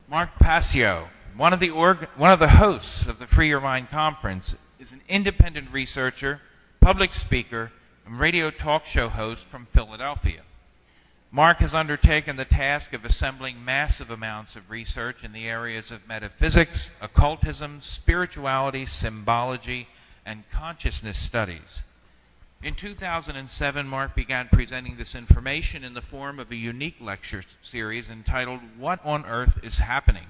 Mark Passio, one of the hosts of the Free Your Mind Conference, is an independent researcher, public speaker, and radio talk show host from Philadelphia. Mark has undertaken the task of assembling massive amounts of research in the areas of metaphysics, occultism, spirituality, symbology, and consciousness studies. In 2007, Mark began presenting this information in the form of a unique lecture series entitled What on Earth is Happening?,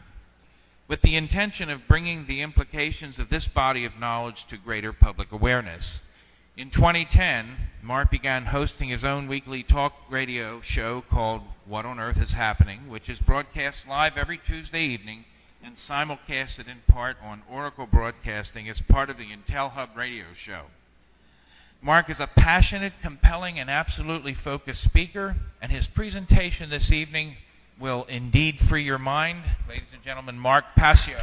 with the intention of bringing the implications of this body of knowledge to greater public awareness. In 2010, Mark began hosting his own weekly talk radio show called What on Earth is Happening?, which is broadcast live every Tuesday evening and simulcasted in part on Oracle Broadcasting as part of the Intel Hub radio show. Mark is a passionate, compelling, and absolutely focused speaker, and his presentation this evening will indeed free your mind. Ladies and gentlemen, Mark Passio.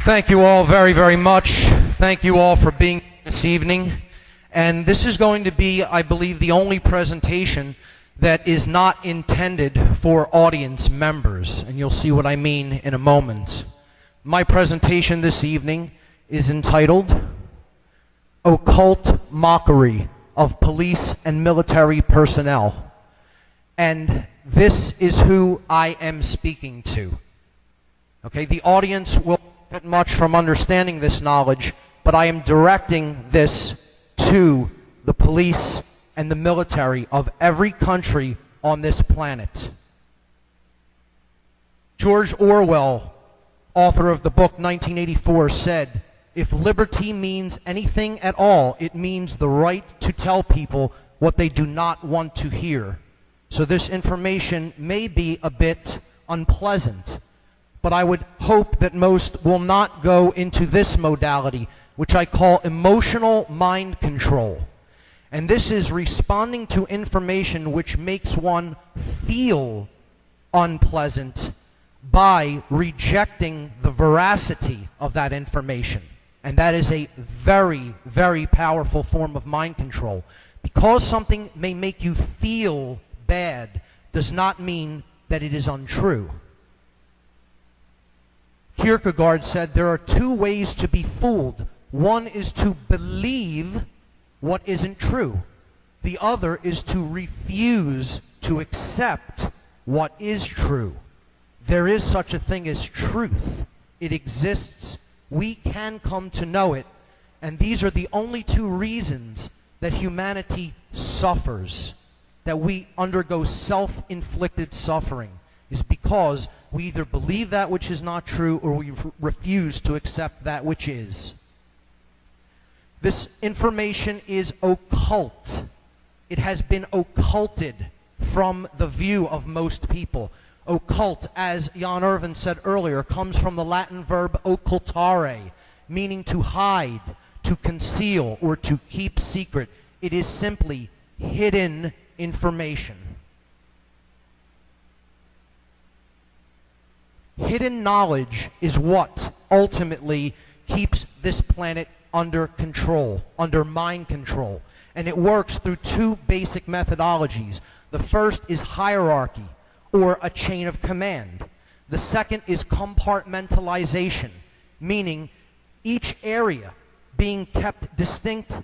Thank you all very, very much. Thank you all for being here this evening. And this is going to be, I believe, the only presentation that is not intended for audience members, and you'll see what I mean in a moment. My presentation this evening is entitled Occult Mockery of Police and Military Personnel. And this is who I am speaking to. Okay, the audience will benefit much from understanding this knowledge, but I am directing this to the police and the military of every country on this planet. George Orwell, author of the book 1984, said, "If liberty means anything at all, it means the right to tell people what they do not want to hear." So this information may be a bit unpleasant, but I would hope that most will not go into this modality, which I call emotional mind control. And this is responding to information which makes one feel unpleasant by rejecting the veracity of that information. And that is a very, very powerful form of mind control. Because something may make you feel bad does not mean that it is untrue. Kierkegaard said there are two ways to be fooled. One is to believe what isn't true. The other is to refuse to accept what is true. There is such a thing as truth. It exists. We can come to know it. And these are the only two reasons that humanity suffers, that we undergo self-inflicted suffering, is because we either believe that which is not true or we refuse to accept that which is. This information is occult. It has been occulted from the view of most people. Occult, as Jan Irvin said earlier, comes from the Latin verb occultare, meaning to hide, to conceal, or to keep secret. It is simply hidden information. Hidden knowledge is what ultimately keeps this planet under control, under mind control. And it works through two basic methodologies. The first is hierarchy, or a chain of command. The second is compartmentalization, meaning each area being kept distinct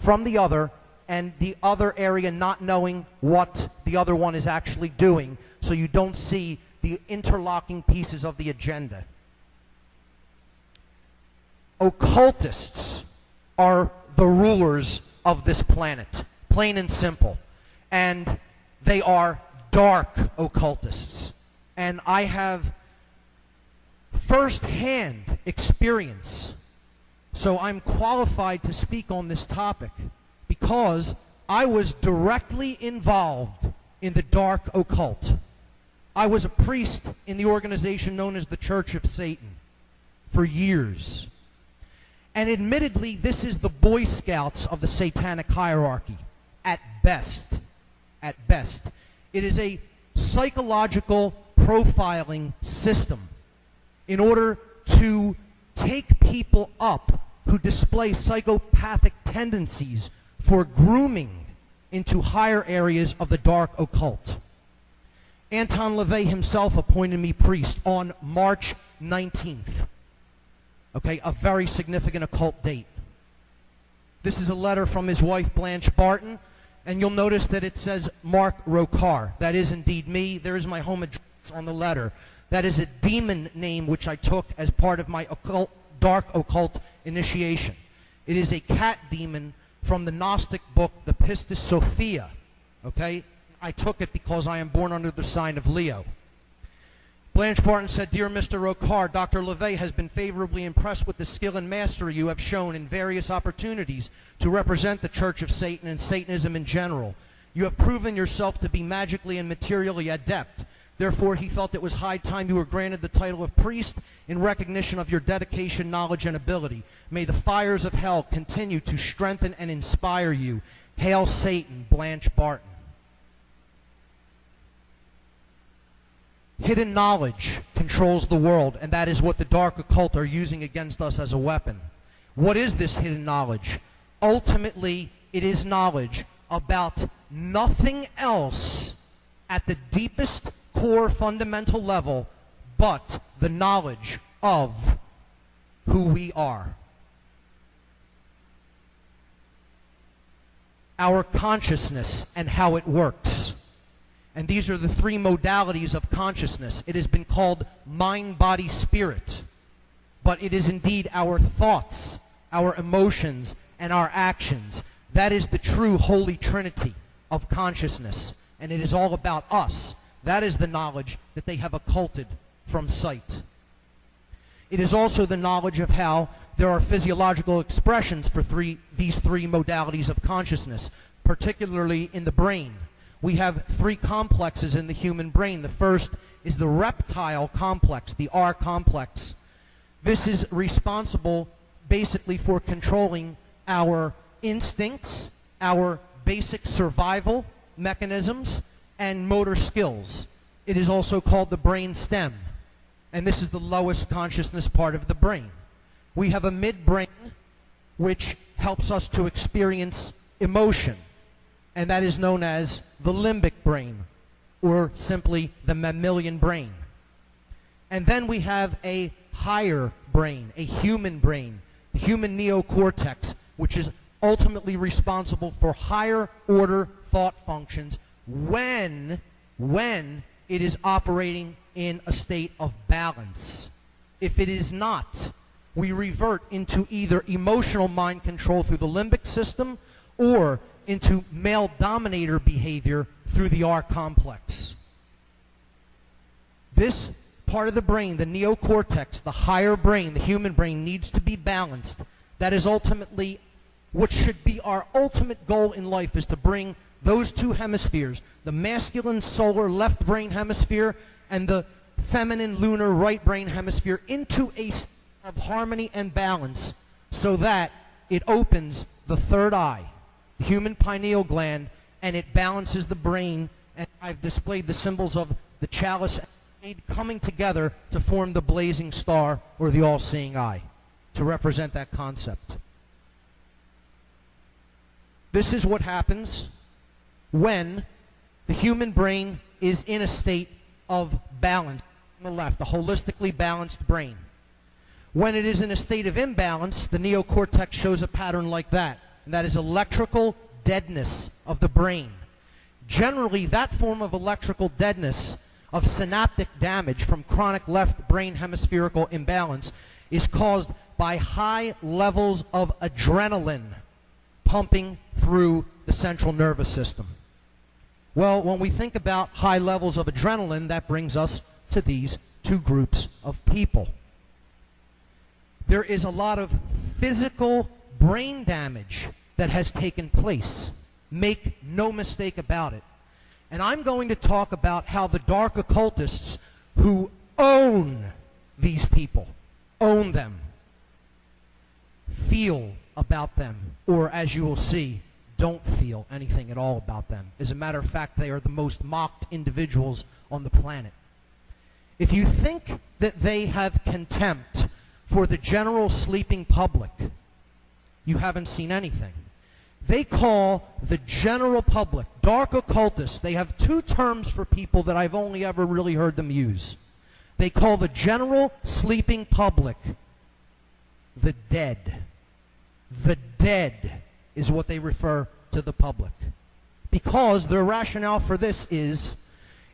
from the other, and the other area not knowing what the other one is actually doing, so you don't see the interlocking pieces of the agenda. Occultists are the rulers of this planet, plain and simple. And they are dark occultists. And I have first-hand experience, so I'm qualified to speak on this topic because I was directly involved in the dark occult. I was a priest in the organization known as the Church of Satan for years. And admittedly, this is the Boy Scouts of the satanic hierarchy, at best. At best. It is a psychological profiling system in order to take people up who display psychopathic tendencies for grooming into higher areas of the dark occult. Anton LaVey himself appointed me priest on March 19th. Okay, a very significant occult date. This is a letter from his wife Blanche Barton, and you'll notice that it says Mark Rokar. That is indeed me. There is my home address on the letter. That is a demon name which I took as part of my dark occult initiation. It is a cat demon from the Gnostic book, the Pistis Sophia. Okay? I took it because I am born under the sign of Leo. Blanche Barton said, "Dear Mr. Rokar, Dr. LaVey has been favorably impressed with the skill and mastery you have shown in various opportunities to represent the Church of Satan and Satanism in general. You have proven yourself to be magically and materially adept. Therefore, he felt it was high time you were granted the title of priest in recognition of your dedication, knowledge, and ability. May the fires of hell continue to strengthen and inspire you. Hail Satan, Blanche Barton." Hidden knowledge controls the world, and that is what the dark occult are using against us as a weapon. What is this hidden knowledge? Ultimately, it is knowledge about nothing else at the deepest core fundamental level but the knowledge of who we are. Our consciousness and how it works. And these are the three modalities of consciousness. It has been called mind, body, spirit. But it is indeed our thoughts, our emotions, and our actions. That is the true Holy Trinity of consciousness. And it is all about us. That is the knowledge that they have occulted from sight. It is also the knowledge of how there are physiological expressions for these three modalities of consciousness, particularly in the brain. We have three complexes in the human brain. The first is the reptile complex, the R complex. This is responsible basically for controlling our instincts, our basic survival mechanisms, and motor skills. It is also called the brain stem, and this is the lowest consciousness part of the brain. We have a midbrain, which helps us to experience emotion, and that is known as the limbic brain, or simply the mammalian brain. And then we have a higher brain, a human brain, the human neocortex, which is ultimately responsible for higher order thought functions when it is operating in a state of balance. If it is not, we revert into either emotional mind control through the limbic system or into male dominator behavior through the R complex. This part of the brain, the neocortex, the higher brain, the human brain, needs to be balanced. That is ultimately what should be our ultimate goal in life, is to bring those two hemispheres, the masculine solar left brain hemisphere and the feminine lunar right brain hemisphere, into a state of harmony and balance, so that it opens the third eye, the human pineal gland, and it balances the brain. And I've displayed the symbols of the chalice and jade coming together to form the blazing star, or the all-seeing eye, to represent that concept. This is what happens when the human brain is in a state of balance on the left, a holistically balanced brain. When it is in a state of imbalance, the neocortex shows a pattern like that, and that is electrical deadness of the brain. Generally, that form of electrical deadness, of synaptic damage from chronic left brain hemispherical imbalance, is caused by high levels of adrenaline pumping through the central nervous system. Well, when we think about high levels of adrenaline, that brings us to these two groups of people. There is a lot of physical brain damage that has taken place. Make no mistake about it. And I'm going to talk about how the dark occultists who own these people, own them, feel about them, or as you will see, don't feel anything at all about them. As a matter of fact, they are the most mocked individuals on the planet. If you think that they have contempt for the general sleeping public, you haven't seen anything. They call the general public, dark occultists, they have two terms for people that I've only ever really heard them use. They call the general sleeping public the dead. The dead is what they refer to the public. Because their rationale for this is,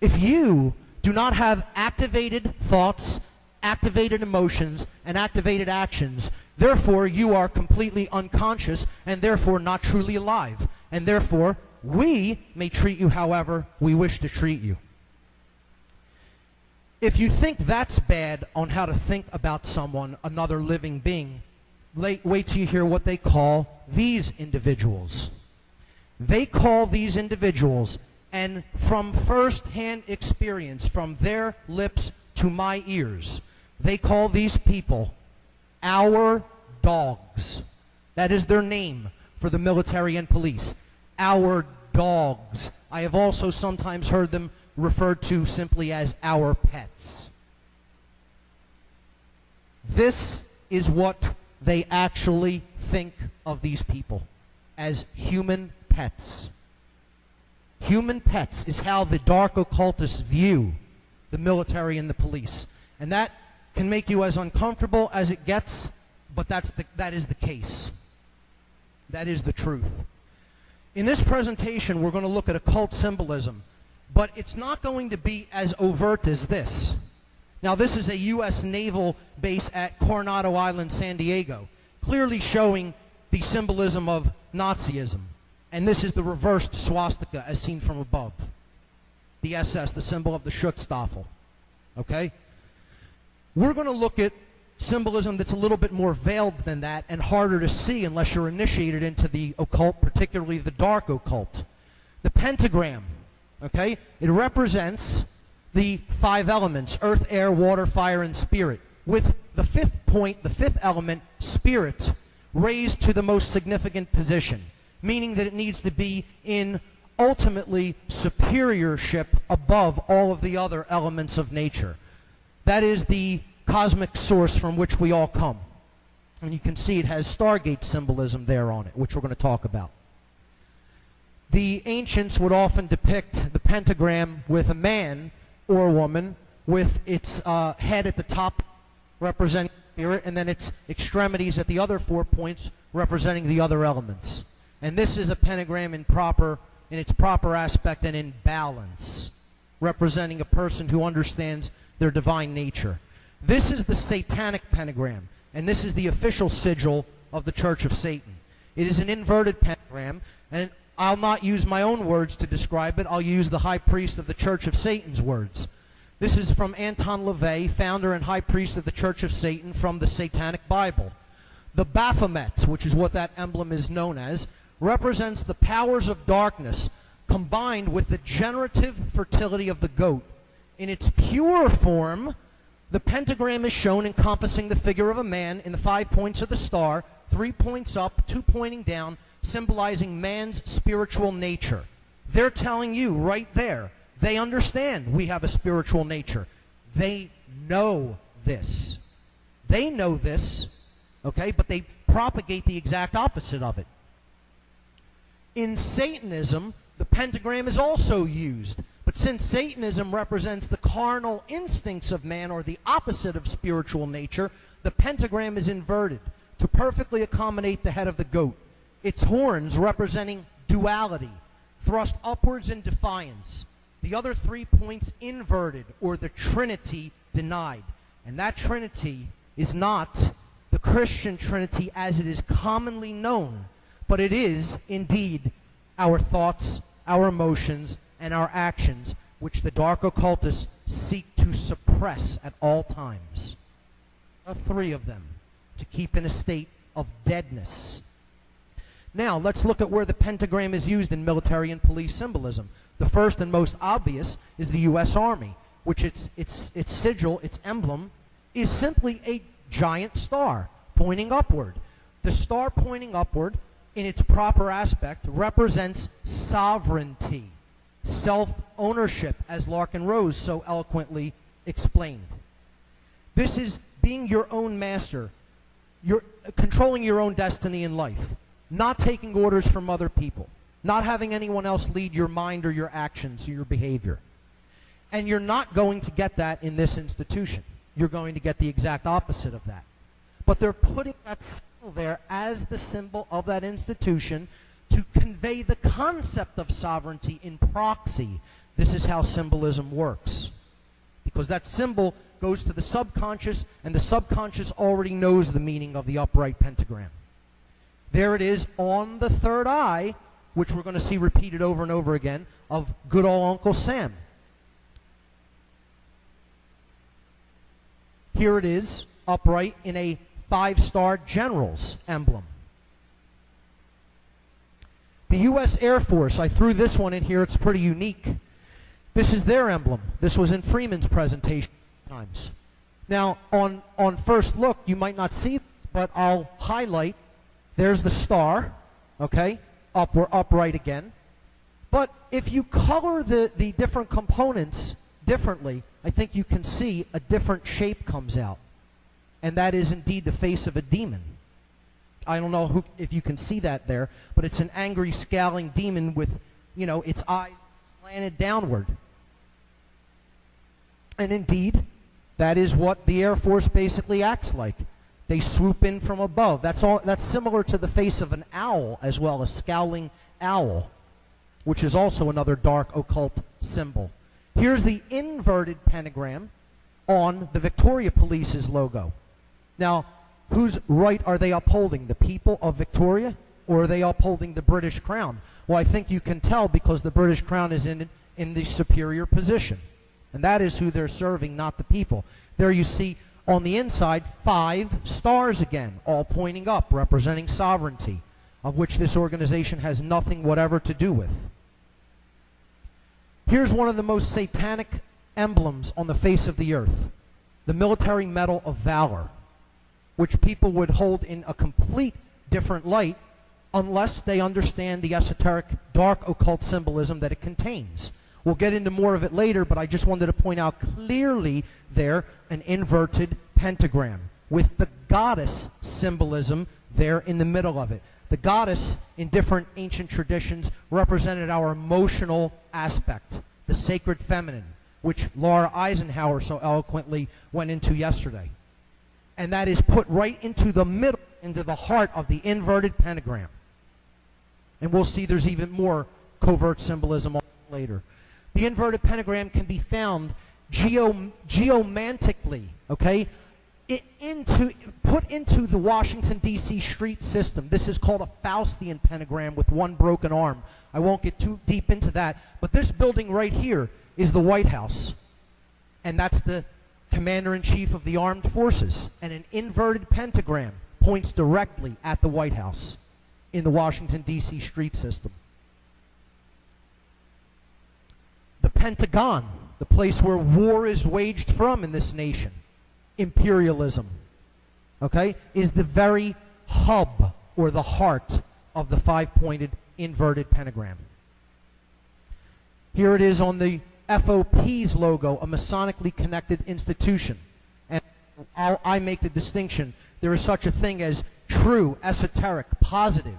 if you do not have activated thoughts, activated emotions, and activated actions, therefore you are completely unconscious and therefore not truly alive. And therefore, we may treat you however we wish to treat you. If you think that's bad on how to think about someone, another living being, wait till you hear what they call these individuals. They call these individuals, and from first-hand experience, from their lips to my ears, they call these people our dogs. That is their name for the military and police. Our dogs. I have also sometimes heard them referred to simply as our pets. This is what they actually think of these people, as human pets. Human pets is how the dark occultists view the military and the police. And that can make you as uncomfortable as it gets, but that is the case. That is the truth. In this presentation, we're going to look at occult symbolism, but it's not going to be as overt as this. Now, this is a U.S. naval base at Coronado Island, San Diego, clearly showing the symbolism of Nazism. And this is the reversed swastika as seen from above. The SS, the symbol of the Schutzstaffel. Okay? We're going to look at symbolism that's a little bit more veiled than that and harder to see unless you're initiated into the occult, particularly the dark occult. The pentagram, okay? It represents the 5 elements, earth, air, water, fire, and spirit, with the 5th point, the 5th element, spirit, raised to the most significant position, meaning that it needs to be in ultimately superiorship above all of the other elements of nature. That is the cosmic source from which we all come. And you can see it has Stargate symbolism there on it, which we're going to talk about. The ancients would often depict the pentagram with a man or a woman with its head at the top representing spirit, and then its extremities at the other 4 points representing the other elements. And this is a pentagram in its proper aspect and in balance, representing a person who understands their divine nature. This is the satanic pentagram, and this is the official sigil of the Church of Satan. It is an inverted pentagram, and I'll not use my own words to describe it. I'll use the high priest of the Church of Satan's words. This is from Anton LaVey, founder and high priest of the Church of Satan, from the Satanic Bible. The Baphomet, which is what that emblem is known as, represents the powers of darkness combined with the generative fertility of the goat. In its pure form, the pentagram is shown encompassing the figure of a man in the 5 points of the star, 3 points up, 2 pointing down, symbolizing man's spiritual nature. They're telling you right there, they understand we have a spiritual nature. They know this. They know this, okay, but they propagate the exact opposite of it. In Satanism, the pentagram is also used. But since Satanism represents the carnal instincts of man, or the opposite of spiritual nature, the pentagram is inverted to perfectly accommodate the head of the goat. Its horns, representing duality, thrust upwards in defiance. The other 3 points inverted, or the Trinity denied. And that Trinity is not the Christian Trinity as it is commonly known, but it is indeed our thoughts, our emotions, and our actions, which the dark occultists seek to suppress at all times. 3 of them, to keep in a state of deadness. Now, let's look at where the pentagram is used in military and police symbolism. The first and most obvious is the U.S. Army, which its sigil, its emblem, is simply a giant star pointing upward. The star pointing upward, in its proper aspect, represents sovereignty, self-ownership, as Larkin Rose so eloquently explained. This is being your own master, you're controlling your own destiny in life. not taking orders from other people, not having anyone else lead your mind or your actions or your behavior. And you're not going to get that in this institution. You're going to get the exact opposite of that. But they're putting that symbol there as the symbol of that institution to convey the concept of sovereignty in proxy. This is how symbolism works. Because that symbol goes to the subconscious, and the subconscious already knows the meaning of the upright pentagram. There it is on the third eye, which we're going to see repeated over and over again, of good old Uncle Sam. Here it is, upright in a 5-star general's emblem. The U.S. Air Force, I threw this one in here, it's pretty unique. This is their emblem. This was in Freeman's presentation times. Now, on first look, you might not see it, but I'll highlight. There's the star, okay? Upright again. But if you color the different components differently, I think you can see a different shape comes out. And that is indeed the face of a demon. I don't know if you can see that there, but it's an angry, scowling demon with, its eyes slanted downward. And indeed, that is what the Air Force basically acts like. They swoop in from above. That's similar to the face of an owl as well, a scowling owl, which is also another dark occult symbol. Here's the inverted pentagram on the Victoria Police's logo. Now, whose right are they upholding? The people of Victoria, or are they upholding the British Crown? Well, I think you can tell because the British Crown is in the superior position. And that is who they're serving, not the people. There you see on the inside 5 stars again, all pointing up, representing sovereignty, of which this organization has nothing whatever to do with. Here's one of the most satanic emblems on the face of the earth, the military medal of valor, which people would hold in a complete different light unless they understand the esoteric dark occult symbolism that it contains. We'll get into more of it later, but I just wanted to point out clearly there an inverted pentagram with the goddess symbolism there in the middle of it. The goddess, in different ancient traditions, represented our emotional aspect, the sacred feminine, which Laura Eisenhower so eloquently went into yesterday. And that is put right into the middle, into the heart of the inverted pentagram. And we'll see there's even more covert symbolism later. The inverted pentagram can be found geomantically, okay, put into the Washington, D.C. street system. This is called a Faustian pentagram with one broken arm. I won't get too deep into that, but this building right here is the White House, and that's the Commander-in-Chief of the Armed Forces, and an inverted pentagram points directly at the White House in the Washington, D.C. street system. The Pentagon, the place where war is waged from in this nation, imperialism, okay, is the very hub or the heart of the 5-pointed inverted pentagram. Here it is on the FOP's logo, a Masonically connected institution. And I make the distinction. There is such a thing as true, esoteric, positive,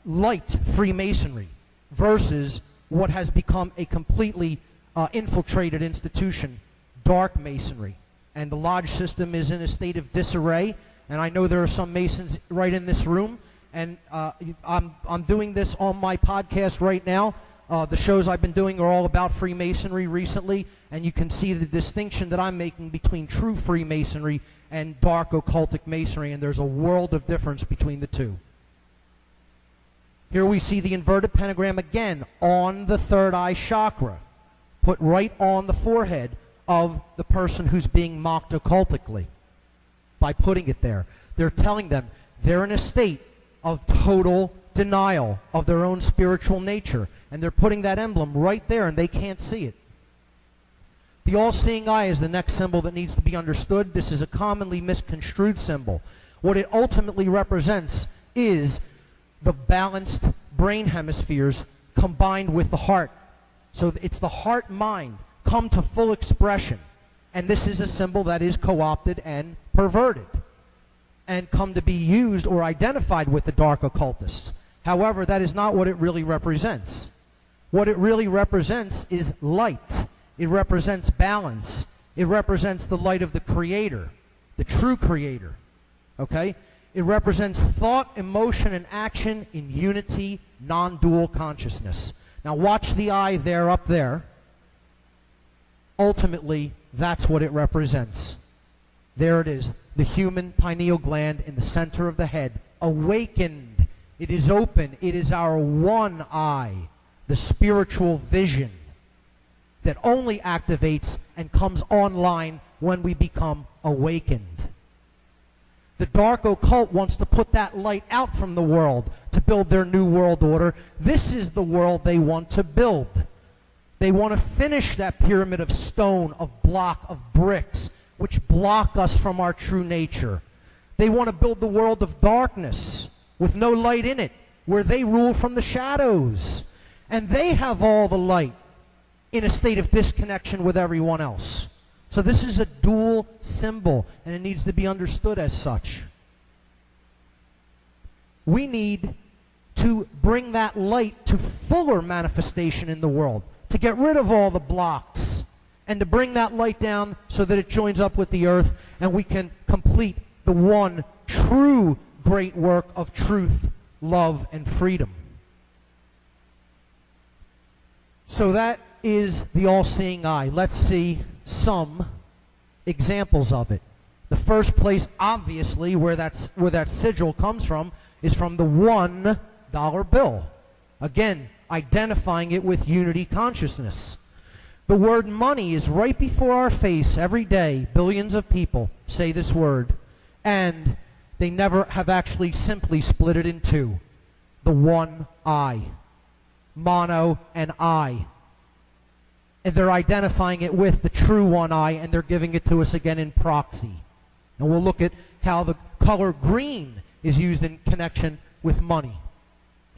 light Freemasonry versus what has become a completely infiltrated institution, dark Masonry. And the lodge system is in a state of disarray. And I know there are some Masons right in this room. And I'm doing this on my podcast right now. The shows I've been doing are all about Freemasonry recently, and you can see the distinction that I'm making between true Freemasonry and dark occultic Masonry, and there's a world of difference between the two. Here we see the inverted pentagram again on the third eye chakra, put right on the forehead of the person who's being mocked occultically by putting it there. They're telling them they're in a state of total denial of their own spiritual nature. And they're putting that emblem right there, and they can't see it. The all-seeing eye is the next symbol that needs to be understood. This is a commonly misconstrued symbol. What it ultimately represents is the balanced brain hemispheres combined with the heart. So it's the heart-mind come to full expression. And this is a symbol that is co-opted and perverted. and come to be used or identified with the dark occultists. However, that is not what it really represents. What it really represents is light. It represents balance. It represents the light of the Creator, the true Creator. Okay? It represents thought, emotion, and action in unity, non-dual consciousness. Now watch the eye there, up there. Ultimately, that's what it represents. There it is, the human pineal gland in the center of the head, awakened. It is open. It is our one eye, the spiritual vision that only activates and comes online when we become awakened. The dark occult wants to put that light out from the world to build their new world order. This is the world they want to build. They want to finish that pyramid of stone, of block, of bricks, which block us from our true nature. They want to build the world of darkness with no light in it, where they rule from the shadows. And they have all the light in a state of disconnection with everyone else. So this is a dual symbol, and it needs to be understood as such. We need to bring that light to fuller manifestation in the world, to get rid of all the blocks, and to bring that light down so that it joins up with the earth, and we can complete the one true great work of truth, love, and freedom. So that is the all-seeing eye. Let's see some examples of it. The first place, obviously, where that sigil comes from is from the $1 bill. Again, identifying it with unity consciousness. The word money is right before our face every day. Billions of people say this word, and they never have actually simply split it in two. The one eye. Mono and eye. And they're identifying it with the true one eye, and they're giving it to us again in proxy. And we'll look at how the color green is used in connection with money.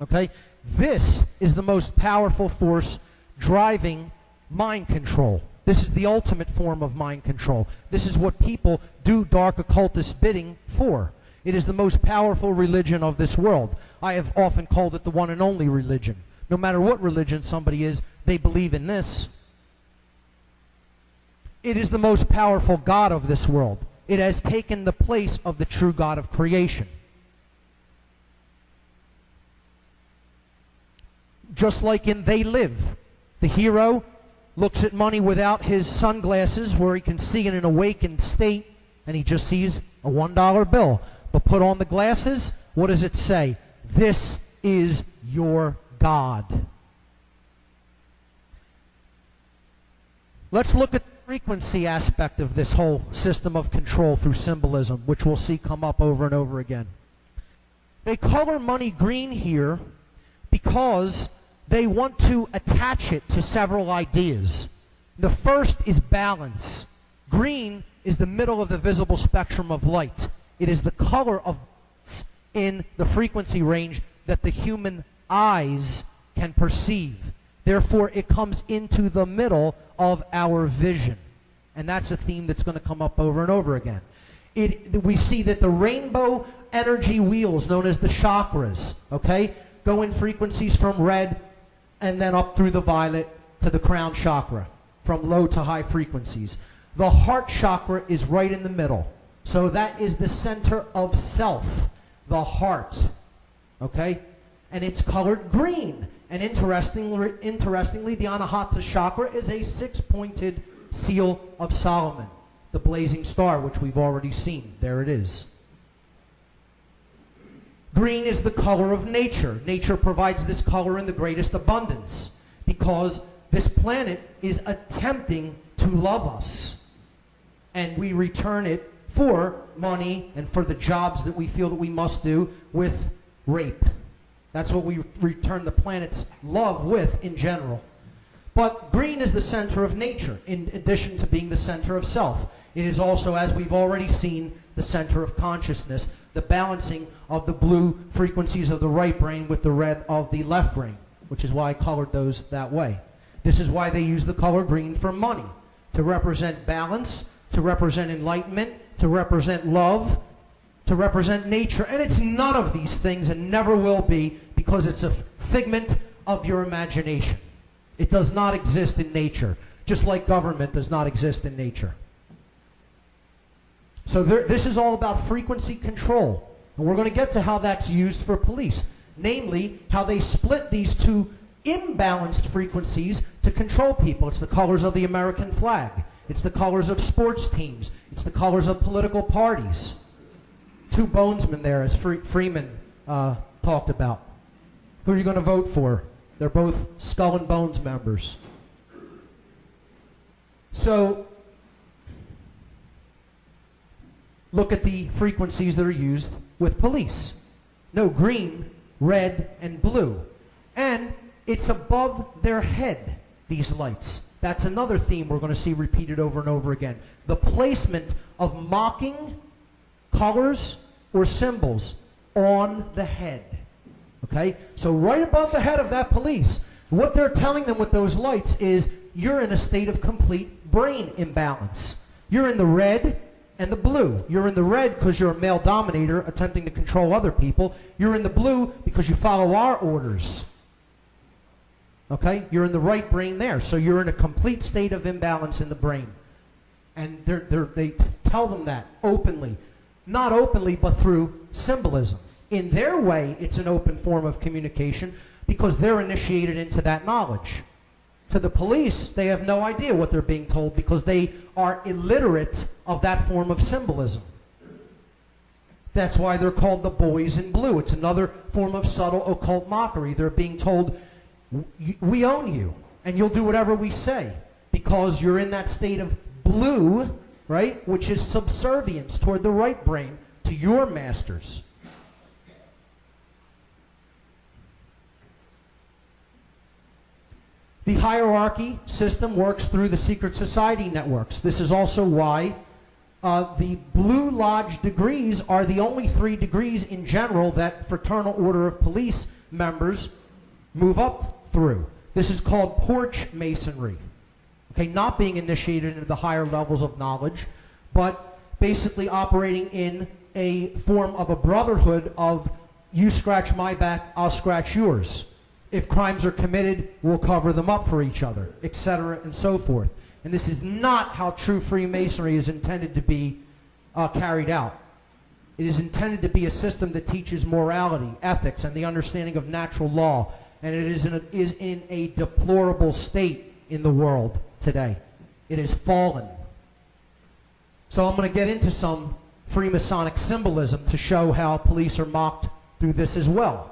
Okay? This is the most powerful force driving mind control. This is the ultimate form of mind control. This is what people do dark occultist bidding for. It is the most powerful religion of this world. I have often called it the one and only religion. No matter what religion somebody is, they believe in this. It is the most powerful God of this world. It has taken the place of the true God of creation. Just like in They Live, the hero looks at money without his sunglasses where he can see in an awakened state, and he just sees a $1 bill. But put on the glasses, what does it say? This is your God. Let's look at the frequency aspect of this whole system of control through symbolism, which we'll see come up over and over again. They color money green here because they want to attach it to several ideas. The first is balance. Green is the middle of the visible spectrum of light. It is the color of in the frequency range that the human eyes can perceive. Therefore, it comes into the middle of our vision. And that's a theme that's going to come up over and over again. We see that the rainbow energy wheels, known as the chakras, okay, go in frequencies from red and then up through the violet to the crown chakra, from low to high frequencies. The heart chakra is right in the middle. So that is the center of self, the heart, okay? And it's colored green. And interestingly, the Anahata chakra is a six-pointed seal of Solomon, the blazing star, which we've already seen. There it is. Green is the color of nature. Nature provides this color in the greatest abundance because this planet is attempting to love us. And we return it for money and for the jobs that we feel that we must do with rape. That's what we return the planet's love with in general. But green is the center of nature, in addition to being the center of self. It is also, as we've already seen, the center of consciousness, the balancing of the blue frequencies of the right brain with the red of the left brain, which is why I colored those that way. This is why they use the color green for money, to represent balance, to represent enlightenment, to represent love, to represent nature, and it's none of these things and never will be, because it's a figment of your imagination. It does not exist in nature, just like government does not exist in nature. So this is all about frequency control, and we're going to get to how that's used for police, namely how they split these two imbalanced frequencies to control people. It's the colors of the American flag. It's the colors of sports teams. It's the colors of political parties. Two bonesmen there, as Freeman talked about. Who are you going to vote for? They're both Skull and Bones members. So, look at the frequencies that are used with police. No, green, red, and blue. And it's above their head, these lights. That's another theme we're going to see repeated over and over again. The placement of mocking colors or symbols on the head. Okay? So right above the head of that police, what they're telling them with those lights is you're in a state of complete brain imbalance. You're in the red and the blue. You're in the red because you're a male dominator attempting to control other people. You're in the blue because you follow our orders. Okay? You're in the right brain there. So you're in a complete state of imbalance in the brain. And they tell them that openly. Not openly, but through symbolism. In their way, it's an open form of communication because they're initiated into that knowledge. To the police, they have no idea what they're being told because they are illiterate of that form of symbolism. That's why they're called the boys in blue. It's another form of subtle occult mockery. They're being told, we own you, and you'll do whatever we say because you're in that state of blue, right, which is subservience toward the right brain to your masters. The hierarchy system works through the secret society networks. This is also why the Blue Lodge degrees are the only 3 degrees in general that Fraternal Order of Police members move up through. This is called porch masonry. Okay, not being initiated into the higher levels of knowledge, but basically operating in a form of a brotherhood of you scratch my back, I'll scratch yours. If crimes are committed, we'll cover them up for each other, etc., and so forth. And this is not how true Freemasonry is intended to be carried out. It is intended to be a system that teaches morality, ethics, and the understanding of natural law. And it is in a deplorable state in the world today. It has fallen. So I'm going to get into some Freemasonic symbolism to show how police are mocked through this as well.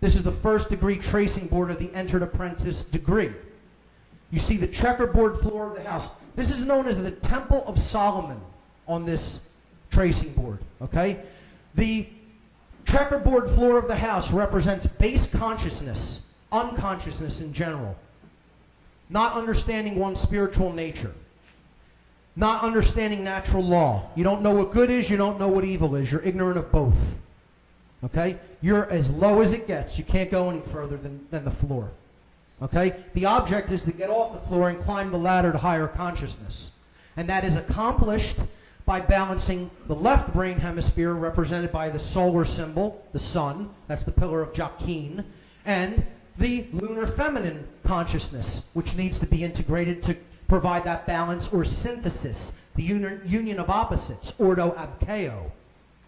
This is the first degree tracing board of the entered apprentice degree. You see the checkerboard floor of the house. This is known as the Temple of Solomon on this tracing board, okay? The checkerboard floor of the house represents base consciousness, unconsciousness in general. Not understanding one's spiritual nature. Not understanding natural law. You don't know what good is, you don't know what evil is. You're ignorant of both. Okay? You're as low as it gets. You can't go any further than the floor. Okay? The object is to get off the floor and climb the ladder to higher consciousness. And that is accomplished by balancing the left brain hemisphere, represented by the solar symbol, the sun, that's the pillar of Jachin, and the lunar feminine consciousness, which needs to be integrated to provide that balance or synthesis, the union of opposites, ordo abkeo.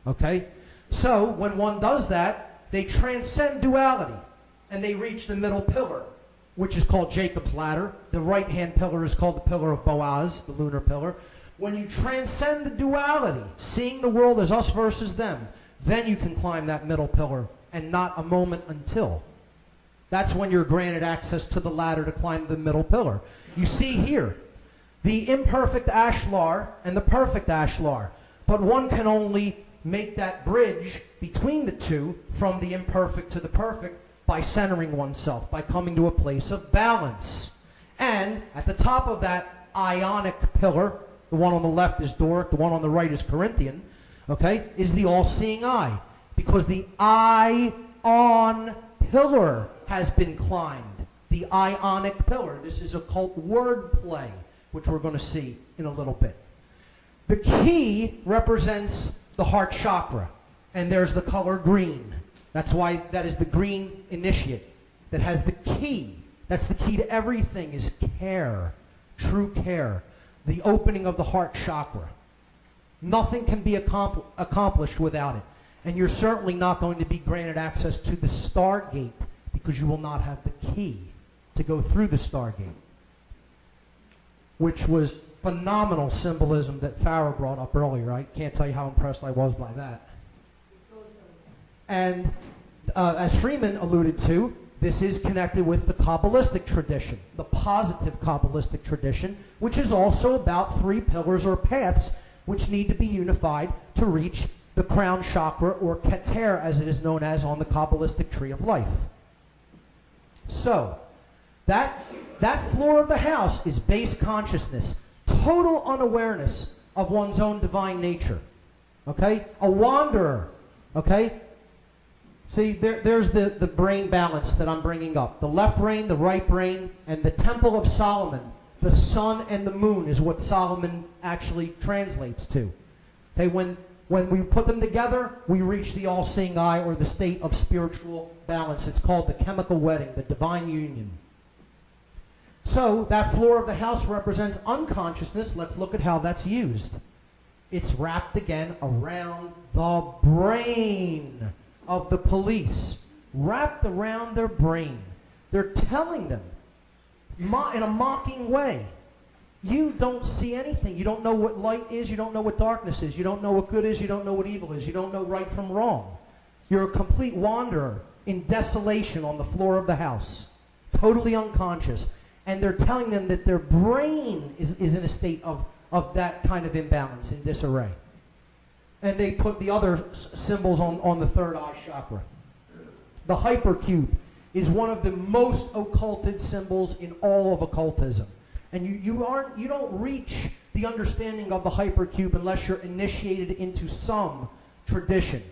Okay? So, when one does that, they transcend duality, and they reach the middle pillar, which is called Jacob's ladder. The right-hand pillar is called the pillar of Boaz, the lunar pillar. When you transcend the duality, seeing the world as us versus them, then you can climb that middle pillar, and not a moment until. That's when you're granted access to the ladder to climb the middle pillar. You see here, the imperfect ashlar and the perfect ashlar, but one can only make that bridge between the two from the imperfect to the perfect by centering oneself, by coming to a place of balance. And at the top of that ionic pillar, the one on the left is Doric, the one on the right is Corinthian, okay, is the all-seeing eye. Because the ion pillar has been climbed. The ionic pillar. This is occult wordplay, which we're going to see in a little bit. The key represents the heart chakra, and there's the color green. That's why that is the green initiate that has the key. That's the key to everything, is care, true care, the opening of the heart chakra. Nothing can be accomplished without it. And you're certainly not going to be granted access to the Stargate because you will not have the key to go through the Stargate, which was phenomenal symbolism that Farah brought up earlier. I can't tell you how impressed I was by that. And as Freeman alluded to, this is connected with the Kabbalistic tradition, the positive Kabbalistic tradition, which is also about 3 pillars or paths which need to be unified to reach the crown chakra, or Keter as it is known as on the Kabbalistic tree of life. So, that floor of the house is base consciousness, total unawareness of one's own divine nature. Okay? A wanderer. Okay? See, there's the brain balance that I'm bringing up. The left brain, the right brain, and the Temple of Solomon. The sun and the moon is what Solomon actually translates to. Okay, when we put them together, we reach the all-seeing eye, or the state of spiritual balance. It's called the chemical wedding, the divine union. So, that floor of the house represents unconsciousness. Let's look at how that's used. It's wrapped again around the brain of the police. Wrapped around their brain. They're telling them, in a mocking way, you don't see anything. You don't know what light is. You don't know what darkness is. You don't know what good is. You don't know what evil is. You don't know right from wrong. You're a complete wanderer in desolation on the floor of the house, totally unconscious. And they're telling them that their brain is in a state of that kind of imbalance, in disarray. And they put the other symbols on the third eye chakra. The hypercube is one of the most occulted symbols in all of occultism. And you don't reach the understanding of the hypercube unless you're initiated into some tradition.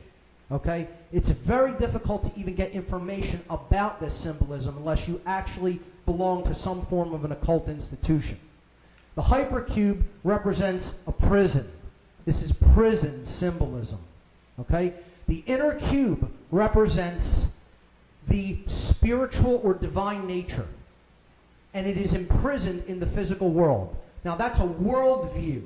Okay? It's very difficult to even get information about this symbolism unless you actually belong to some form of an occult institution. The hypercube represents a prison. This is prison symbolism. Okay? The inner cube represents the spiritual or divine nature, and it is imprisoned in the physical world. Now that's a worldview.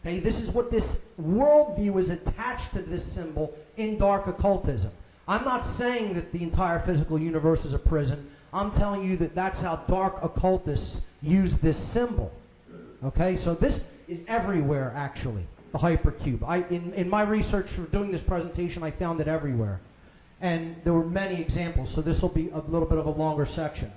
Okay, this is what this worldview is attached to this symbol in dark occultism. I'm not saying that the entire physical universe is a prison. I'm telling you that that's how dark occultists use this symbol. Okay, so this is everywhere actually, the hypercube. In my research for doing this presentation, I found it everywhere. And there were many examples, so this will be a little bit of a longer section.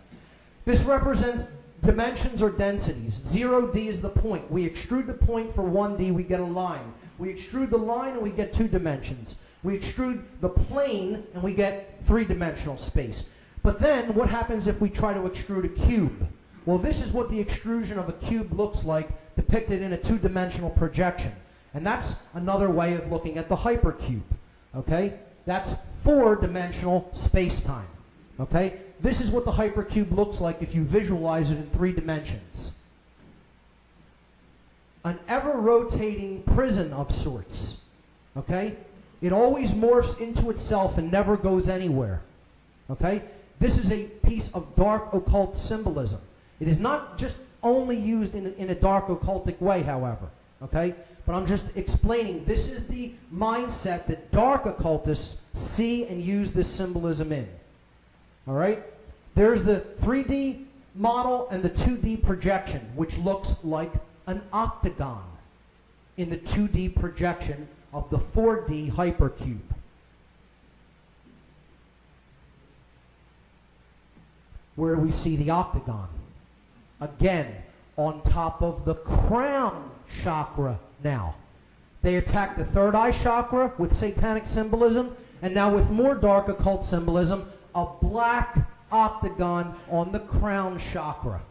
This represents dimensions or densities. 0D is the point. We extrude the point for 1D, we get a line. We extrude the line and we get 2 dimensions. We extrude the plane and we get 3-dimensional space. But then, what happens if we try to extrude a cube? Well, this is what the extrusion of a cube looks like, depicted in a 2-dimensional projection. And that's another way of looking at the hypercube. Okay? That's 4-dimensional space-time. Okay? This is what the hypercube looks like if you visualize it in 3 dimensions. An ever-rotating prison of sorts. Okay? It always morphs into itself and never goes anywhere. Okay? This is a piece of dark occult symbolism. It is not just only used in a dark occultic way, however. Okay? But I'm just explaining, this is the mindset that dark occultists see and use this symbolism in. All right? There's the 3D model and the 2D projection, which looks like an octagon in the 2D projection of the 4D hypercube. Where do we see the octagon? Again, on top of the crown chakra now. They attack the third eye chakra with satanic symbolism, and now with more dark occult symbolism, a black octagon on the crown chakra.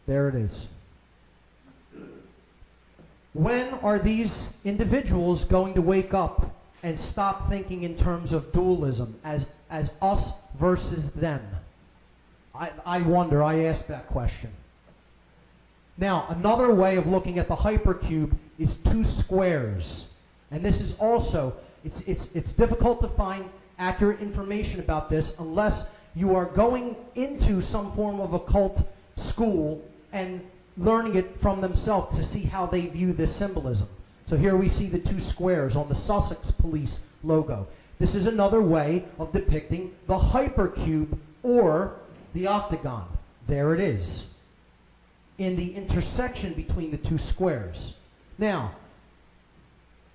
There it is. When are these individuals going to wake up and stop thinking in terms of dualism as us versus them? I wonder, I ask that question. Now, another way of looking at the hypercube is 2 squares. And this is also, it's difficult to find accurate information about this unless you are going into some form of occult school and learning it from themselves to see how they view this symbolism. So here we see the two squares on the Sussex police logo. This is another way of depicting the hypercube or the octagon. There it is, in the intersection between the two squares. Now,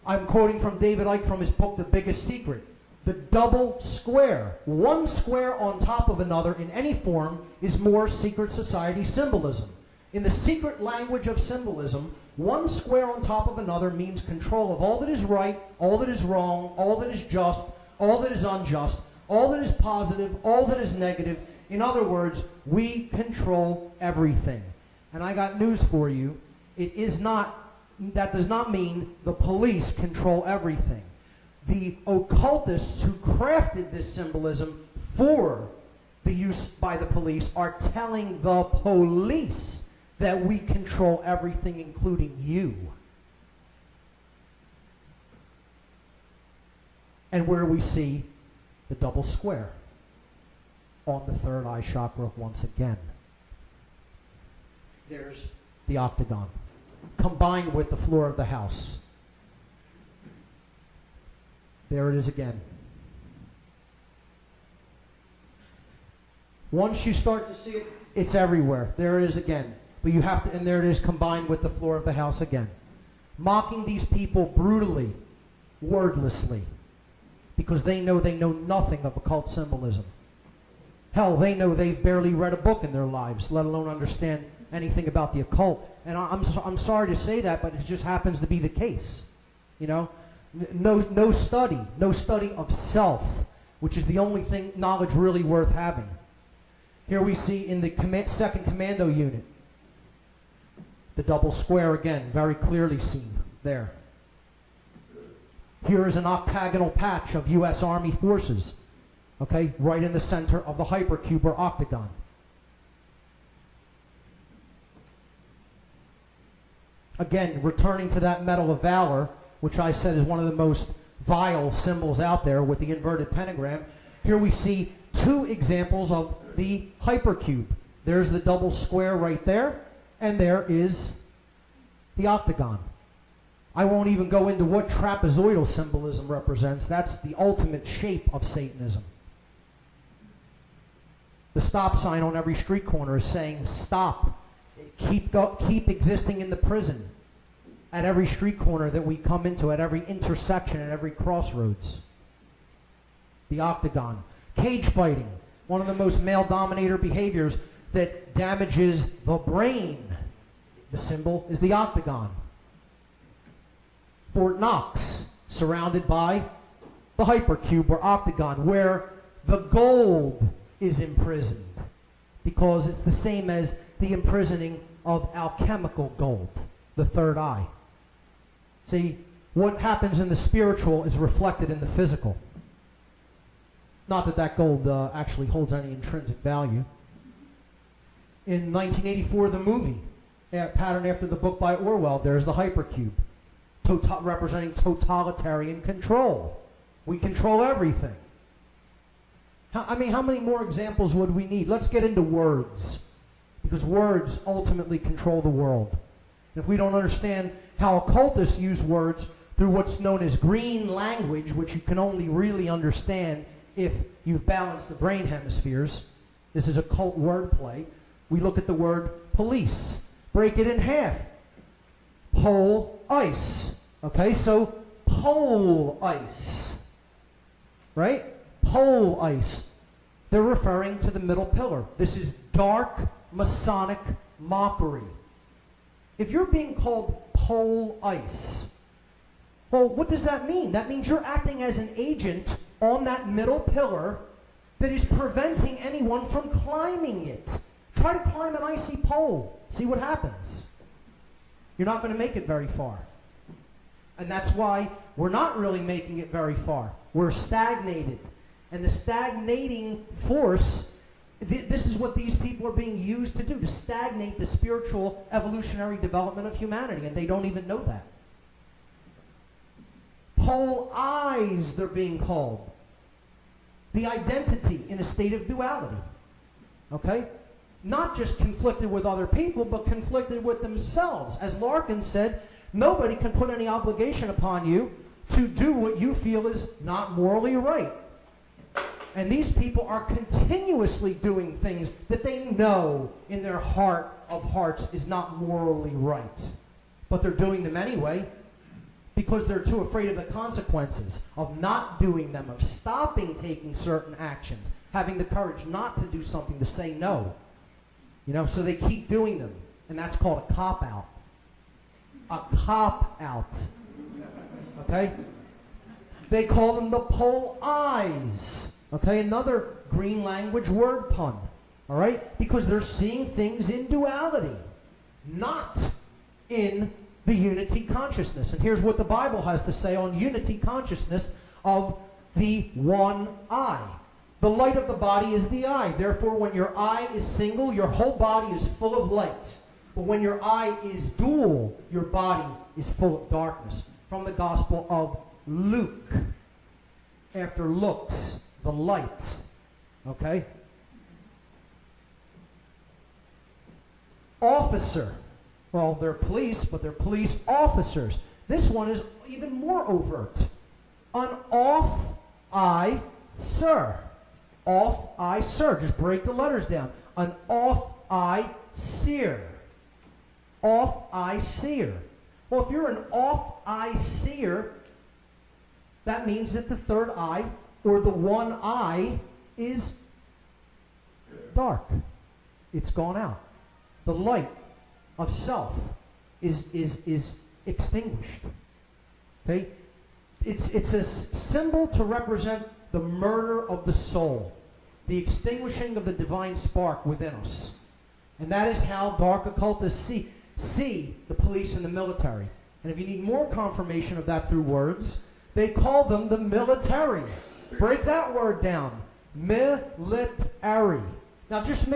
I'm quoting from David Icke from his book, The Biggest Secret. The double square, one square on top of another in any form, is more secret society symbolism. In the secret language of symbolism, one square on top of another means control of all that is right, all that is wrong, all that is just, all that is unjust, all that is positive, all that is negative. In other words, we control everything. And I got news for you. That does not mean the police control everything. The occultists who crafted this symbolism for the use by the police are telling the police that we control everything, including you. And where we see the double square on the third eye chakra once again. There's the octagon, combined with the floor of the house. There it is again. Once you start to see it, it's everywhere. There it is again. But you have to, and there it is combined with the floor of the house again. Mocking these people brutally, wordlessly, because they know nothing of occult symbolism. Hell, they know they've barely read a book in their lives, let alone understand anything about the occult. And I'm sorry to say that, but it just happens to be the case. You know? No study of self, which is the only thing, knowledge really worth having. Here we see in the 2nd Commando Unit, the double square again, very clearly seen there. Here is an octagonal patch of U.S. Army forces, okay, right in the center of the hypercube or octagon. Again, returning to that Medal of Valor, which I said is one of the most vile symbols out there with the inverted pentagram. Here we see two examples of the hypercube. There's the double square right there, and there is the octagon. I won't even go into what trapezoidal symbolism represents. That's the ultimate shape of Satanism. The stop sign on every street corner is saying, stop. Keep existing in the prison. At every street corner that we come into, at every intersection, at every crossroads. The octagon. Cage fighting, one of the most male dominator behaviors that damages the brain. The symbol is the octagon. Fort Knox, surrounded by the hypercube or octagon, where the gold is imprisoned, because it's the same as the imprisoning of alchemical gold, the third eye. See, what happens in the spiritual is reflected in the physical. Not that that gold actually holds any intrinsic value. In 1984, the movie, patterned after the book by Orwell, there's the hypercube, representing totalitarian control. We control everything. How many more examples would we need? Let's get into words, because words ultimately control the world. If we don't understand how occultists use words through what's known as green language, which you can only really understand if you've balanced the brain hemispheres, this is occult wordplay. We look at the word police, break it in half. Pole ice. Okay, so pole ice, right? Pole ice. They're referring to the middle pillar. This is dark Masonic mockery. If you're being called pole ice, well, what does that mean? That means you're acting as an agent on that middle pillar that is preventing anyone from climbing it. Try to climb an icy pole. See what happens. You're not going to make it very far. And that's why we're not really making it very far. We're stagnated. And the stagnating force, this is what these people are being used to do, to stagnate the spiritual evolutionary development of humanity, and they don't even know that. pole eyes, they're being called. The identity in a state of duality. Okay? Not just conflicted with other people, but conflicted with themselves. As Larkin said, nobody can put any obligation upon you to do what you feel is not morally right. And these people are continuously doing things that they know in their heart of hearts is not morally right. But they're doing them anyway because they're too afraid of the consequences of not doing them, of stopping taking certain actions, having the courage not to do something, to say no. You know, so they keep doing them. And that's called a cop-out. A cop-out. Okay? They call them the pole eyes. Okay, another green language word pun. All right? Because they're seeing things in duality, not in the unity consciousness. And here's what the Bible has to say on unity consciousness of the one eye. The light of the body is the eye. Therefore, when your eye is single, your whole body is full of light. But when your eye is dual, your body is full of darkness. From the Gospel of Luke. After looks, the light. Okay? Officer. Well, they're police, but they're police officers. This one is even more overt. An off-eye sir. Off-eye sir. Just break the letters down. An off-eye seer. Off-eye seer. Well, if you're an off-eye seer, that means that the third eye, or the one eye, is dark. It's gone out. The light of self is extinguished. Okay? It's a symbol to represent the murder of the soul, the extinguishing of the divine spark within us. And that is how dark occultists see the police and the military. And if you need more confirmation of that through words, they call them the military. Break that word down. Military. Now just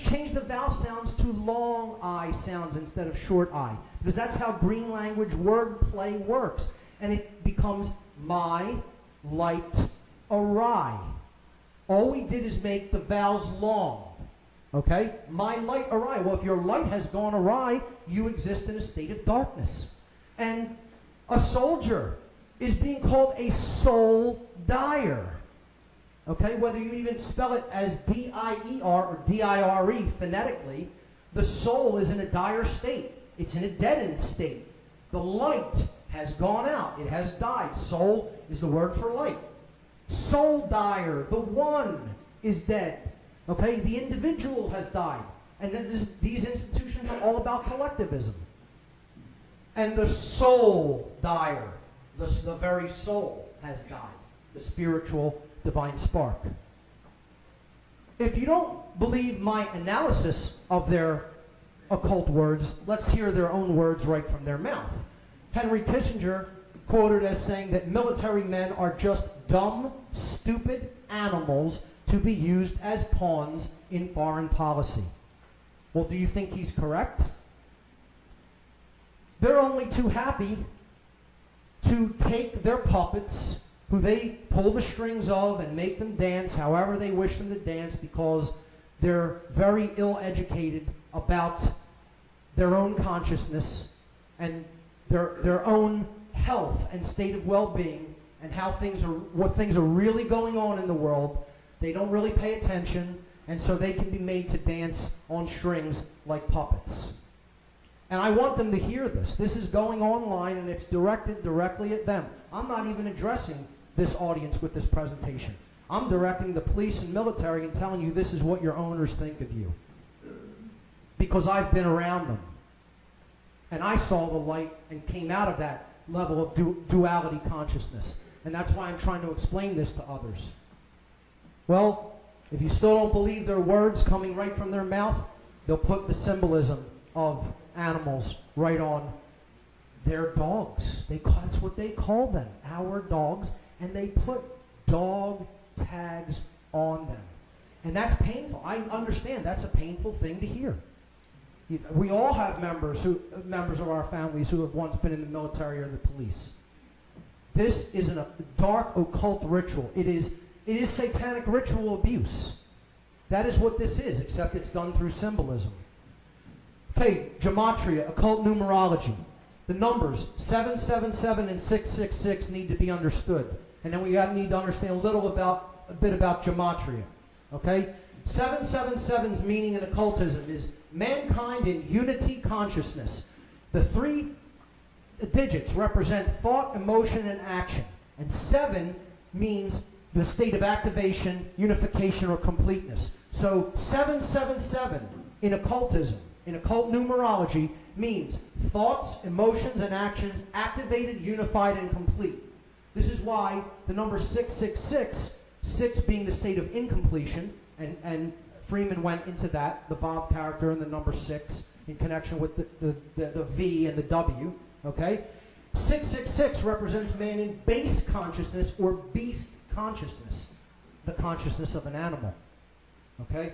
change the vowel sounds to long I sounds instead of short I, because that's how green language word play works. And it becomes my light awry. All we did is make the vowels long. Okay? My light awry. Well, if your light has gone awry, you exist in a state of darkness. And a soldier is being called a soul dyer. Okay? Whether you even spell it as D-I-E-R or D-I-R-E phonetically, the soul is in a dire state. It's in a deadened state. The light has gone out. It has died. Soul is the word for light. Soul dyer, the one, is dead. Okay? The individual has died. And these institutions are all about collectivism. And the soul dyer, the very soul, has died. The spiritual divine spark. If you don't believe my analysis of their occult words, let's hear their own words right from their mouth. Henry Kissinger quoted as saying that military men are just dumb, stupid animals to be used as pawns in foreign policy. Well, do you think he's correct? They're only too happy to take their puppets, who they pull the strings of and make them dance however they wish them to dance, because they're very ill-educated about their own consciousness and their own health and state of well-being and what things are really going on in the world. They don't really pay attention, and so they can be made to dance on strings like puppets. And I want them to hear this. This is going online, and it's directed directly at them. I'm not even addressing this audience with this presentation. I'm directing the police and military and telling you this is what your owners think of you. Because I've been around them. And I saw the light and came out of that level of duality consciousness. And that's why I'm trying to explain this to others. Well, if you still don't believe their words coming right from their mouth, they'll put the symbolism of animals right on their dogs. That's what they call them, our dogs. And they put dog tags on them. And that's painful. I understand that's a painful thing to hear. We all have members of our families who have once been in the military or the police. This is a dark occult ritual. It is satanic ritual abuse. That is what this is, except it's done through symbolism. Okay, gematria, occult numerology. The numbers 777 and 666 need to be understood. And then we need to understand a bit about gematria. Okay? 777's meaning in occultism is mankind in unity consciousness. The three digits represent thought, emotion, and action. And 7 means the state of activation, unification, or completeness. So 777 in occultism, in occult numerology, means thoughts, emotions, and actions activated, unified, and complete. This is why the number 666, 6 being the state of incompletion, and Freeman went into that, the Vav character and the number 6, in connection with the V and the W, okay? 666 represents man in base consciousness or beast consciousness, the consciousness of an animal, okay?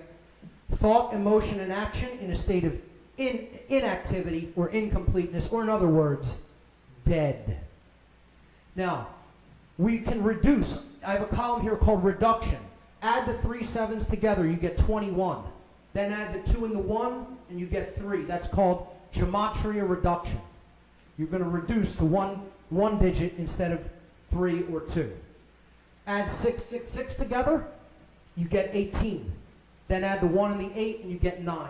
Thought, emotion, and action in a state of inactivity or incompleteness, or in other words, dead. Now, we can reduce. I have a column here called reduction. Add the 3 7s together, you get 21. Then add the 2 and the 1, and you get 3. That's called gematria reduction. You're going to reduce to one digit instead of 3 or 2. Add 666 together, you get 18. Then add the 1 and the 8, and you get 9.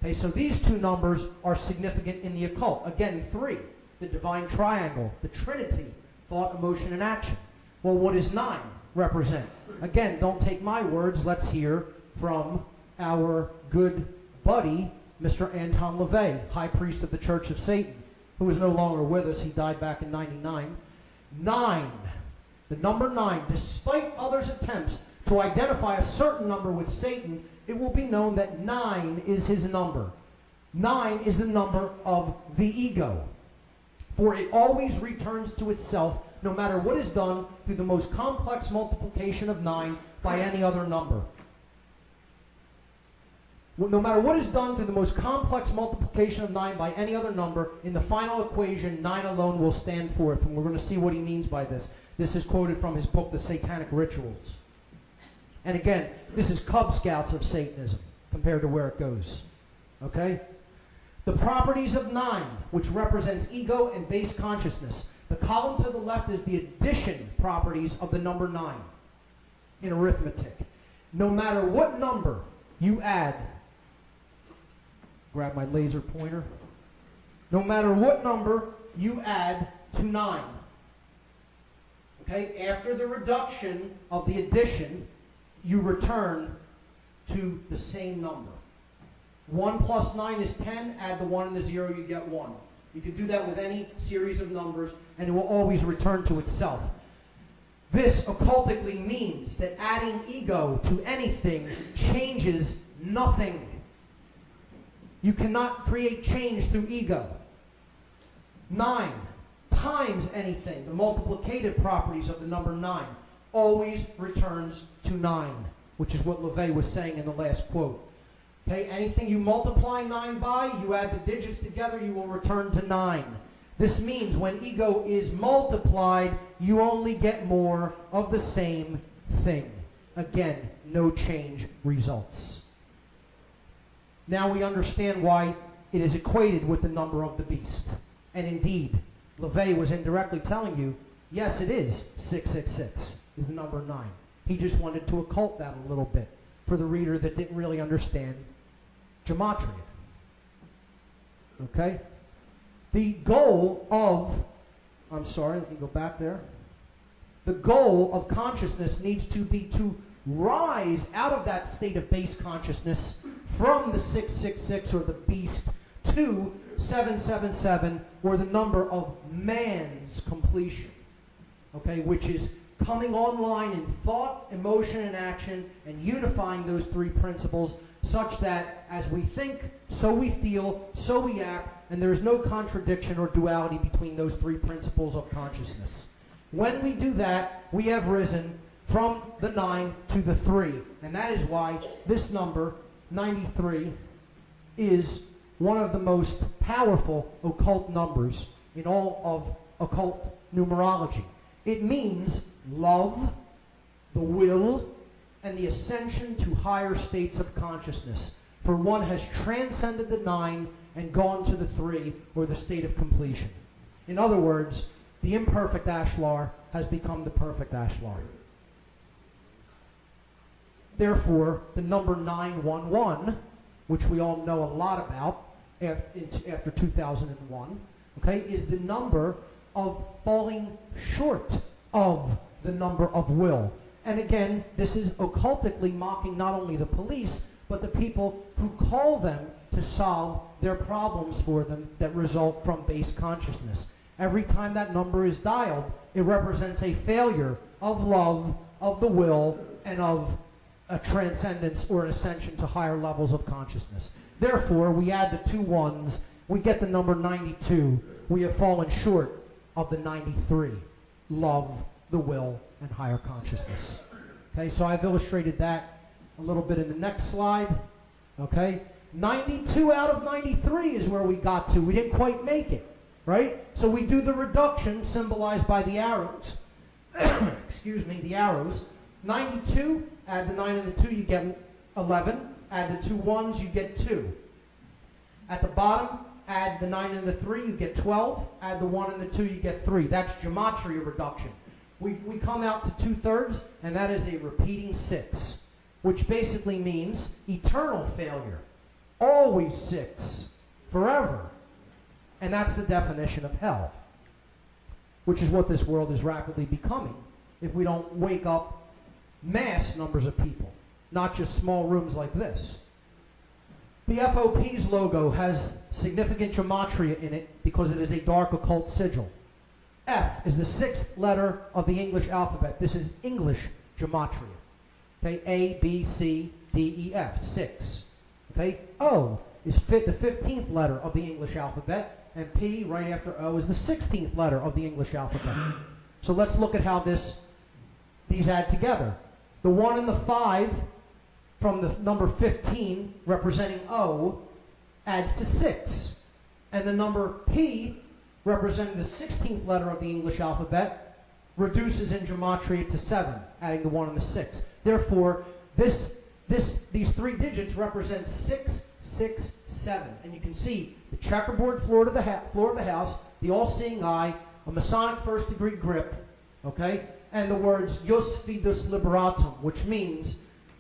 Okay, so these two numbers are significant in the occult. Again, 3, the divine triangle, the Trinity, thought, emotion, and action. Well, what does 9 represent? Again, don't take my words. Let's hear from our good buddy, Mr. Anton LaVey, High Priest of the Church of Satan, who is no longer with us. He died back in '99. 9, the number 9, despite others' attempts to identify a certain number with Satan, it will be known that 9 is his number. 9 is the number of the ego. For it always returns to itself, no matter what is done through the most complex multiplication of 9 by any other number. No matter what is done through the most complex multiplication of 9 by any other number, in the final equation, 9 alone will stand forth. And we're going to see what he means by this. This is quoted from his book, The Satanic Rituals. And again, this is Cub Scouts of Satanism compared to where it goes. Okay? The properties of 9, which represents ego and base consciousness. The column to the left is the addition properties of the number 9 in arithmetic. No matter what number you add, grab my laser pointer. No matter what number you add to 9, okay, after the reduction of the addition, you return to the same number. 1 plus 9 is 10. Add the 1 and the 0, you get 1. You can do that with any series of numbers, and it will always return to itself. This occultically means that adding ego to anything changes nothing. You cannot create change through ego. 9 times anything, the multiplicative properties of the number 9, always returns to 9, which is what LaVey was saying in the last quote. Okay, anything you multiply 9 by, you add the digits together, you will return to 9. This means when ego is multiplied, you only get more of the same thing. Again, no change results. Now we understand why it is equated with the number of the beast. And indeed, LaVey was indirectly telling you, yes, it is 666 is the number 9. He just wanted to occult that a little bit for the reader that didn't really understand gematria. Okay? The goal of, I'm sorry, let me go back there. The goal of consciousness needs to be to rise out of that state of base consciousness from the 666 or the beast to 777 or the number of man's completion. Okay, which is coming online in thought, emotion, and action, and unifying those 3 principles such that as we think, so we feel, so we act, and there is no contradiction or duality between those 3 principles of consciousness. When we do that, we have risen from the 9 to the 3. And that is why this number, 93, is one of the most powerful occult numbers in all of occult numerology. It means love, the will, and the ascension to higher states of consciousness. For one has transcended the 9 and gone to the 3, or the state of completion. In other words, the imperfect ashlar has become the perfect ashlar. Therefore, the number 911, which we all know a lot about after 2001, okay, is the number of falling short of the number of will. And again, this is occultically mocking not only the police, but the people who call them to solve their problems for them that result from base consciousness. Every time that number is dialed, it represents a failure of love, of the will, and of a transcendence or an ascension to higher levels of consciousness. Therefore, we add the 2 ones, we get the number 92. We have fallen short of the 93. Love, the will, and higher consciousness. Okay, so I've illustrated that a little bit in the next slide. Okay, 92 out of 93 is where we got to. We didn't quite make it, right? So we do the reduction symbolized by the arrows. Excuse me, the arrows. 92, add the 9 and the 2, you get 11. Add the 2 ones, you get 2. At the bottom, add the 9 and the 3, you get 12. Add the 1 and the 2, you get 3. That's gematria reduction. We come out to 2/3, and that is a repeating 6, which basically means eternal failure. Always 6. Forever. And that's the definition of hell, which is what this world is rapidly becoming if we don't wake up mass numbers of people, not just small rooms like this. The FOP's logo has significant gematria in it because it is a dark occult sigil. F is the 6th letter of the English alphabet. This is English gematria. Okay, A, B, C, D, E, F, 6. Okay, O is the 15th letter of the English alphabet, and P, right after O, is the 16th letter of the English alphabet. So let's look at how these add together. The 1 and the 5 from the number 15, representing O, adds to 6. And the number P, representing the 16th letter of the English alphabet, reduces in gematria to 7, adding the 1 and the 6. Therefore, these 3 digits represent 6, 6, 7. And you can see the checkerboard floor of the house, the all-seeing eye, a Masonic first-degree grip, okay, and the words Jus Fidus Liberatum, which means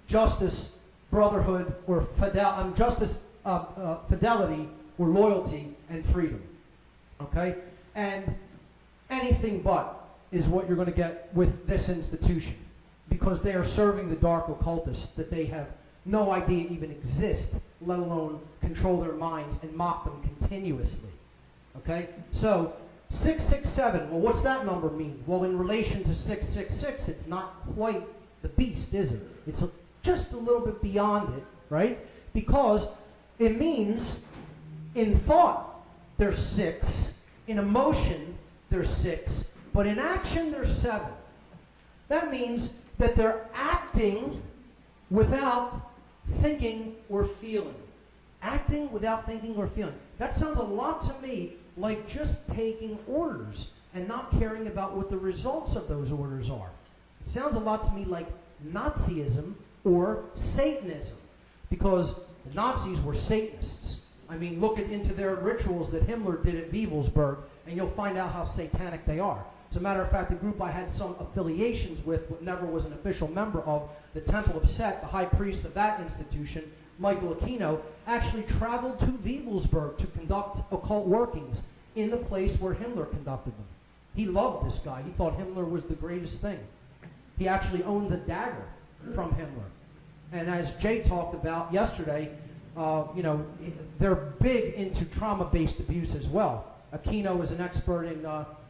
justice, brotherhood, or fidelity, or loyalty, and freedom. Okay? And anything but is what you're going to get with this institution, because they are serving the dark occultists that they have no idea even exist, let alone control their minds and mock them continuously. Okay? So, 667, well, what's that number mean? Well, in relation to 666, it's not quite the beast, is it? It's just a little bit beyond it, right? Because it means in thought there's 6, in emotion there's 6, but in action there's 7. That means that they're acting without thinking or feeling. Acting without thinking or feeling. That sounds a lot to me like just taking orders and not caring about what the results of those orders are. It sounds a lot to me like Nazism or Satanism, because the Nazis were Satanists. I mean, look into their rituals that Himmler did at Wewelsburg, and you'll find out how satanic they are. As a matter of fact, the group I had some affiliations with, but never was an official member of, the Temple of Set, the high priest of that institution, Michael Aquino, actually traveled to Wewelsburg to conduct occult workings in the place where Himmler conducted them. He loved this guy. He thought Himmler was the greatest thing. He actually owns a dagger from Himmler. And as Jay talked about yesterday, they're big into trauma-based abuse as well. Aquino is an expert in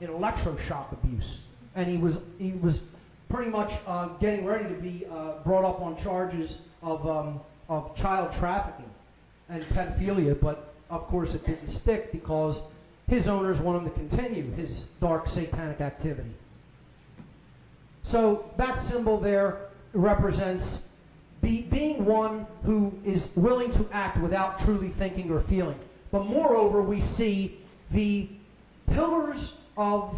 electroshock abuse, and he was pretty much getting ready to be brought up on charges of child trafficking and pedophilia, but of course it didn't stick because his owners want him to continue his dark satanic activity. So that symbol there represents being one who is willing to act without truly thinking or feeling. But moreover, we see the pillars of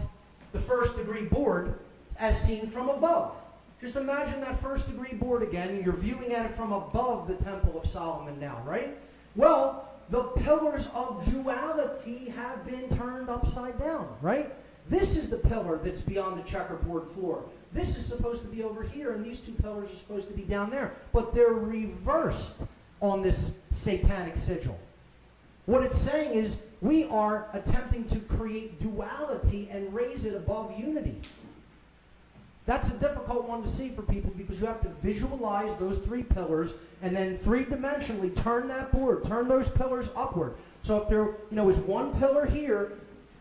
the first degree board as seen from above. Just imagine that first-degree board again, and you're viewing at it from above the Temple of Solomon now, right? Well, the pillars of duality have been turned upside down, right? This is the pillar that's beyond the checkerboard floor. This is supposed to be over here, and these two pillars are supposed to be down there. But they're reversed on this satanic sigil. What it's saying is we are attempting to create duality and raise it above unity. That's a difficult one to see for people because you have to visualize those three pillars and then three-dimensionally turn that board, turn those pillars upward. So if there is one pillar here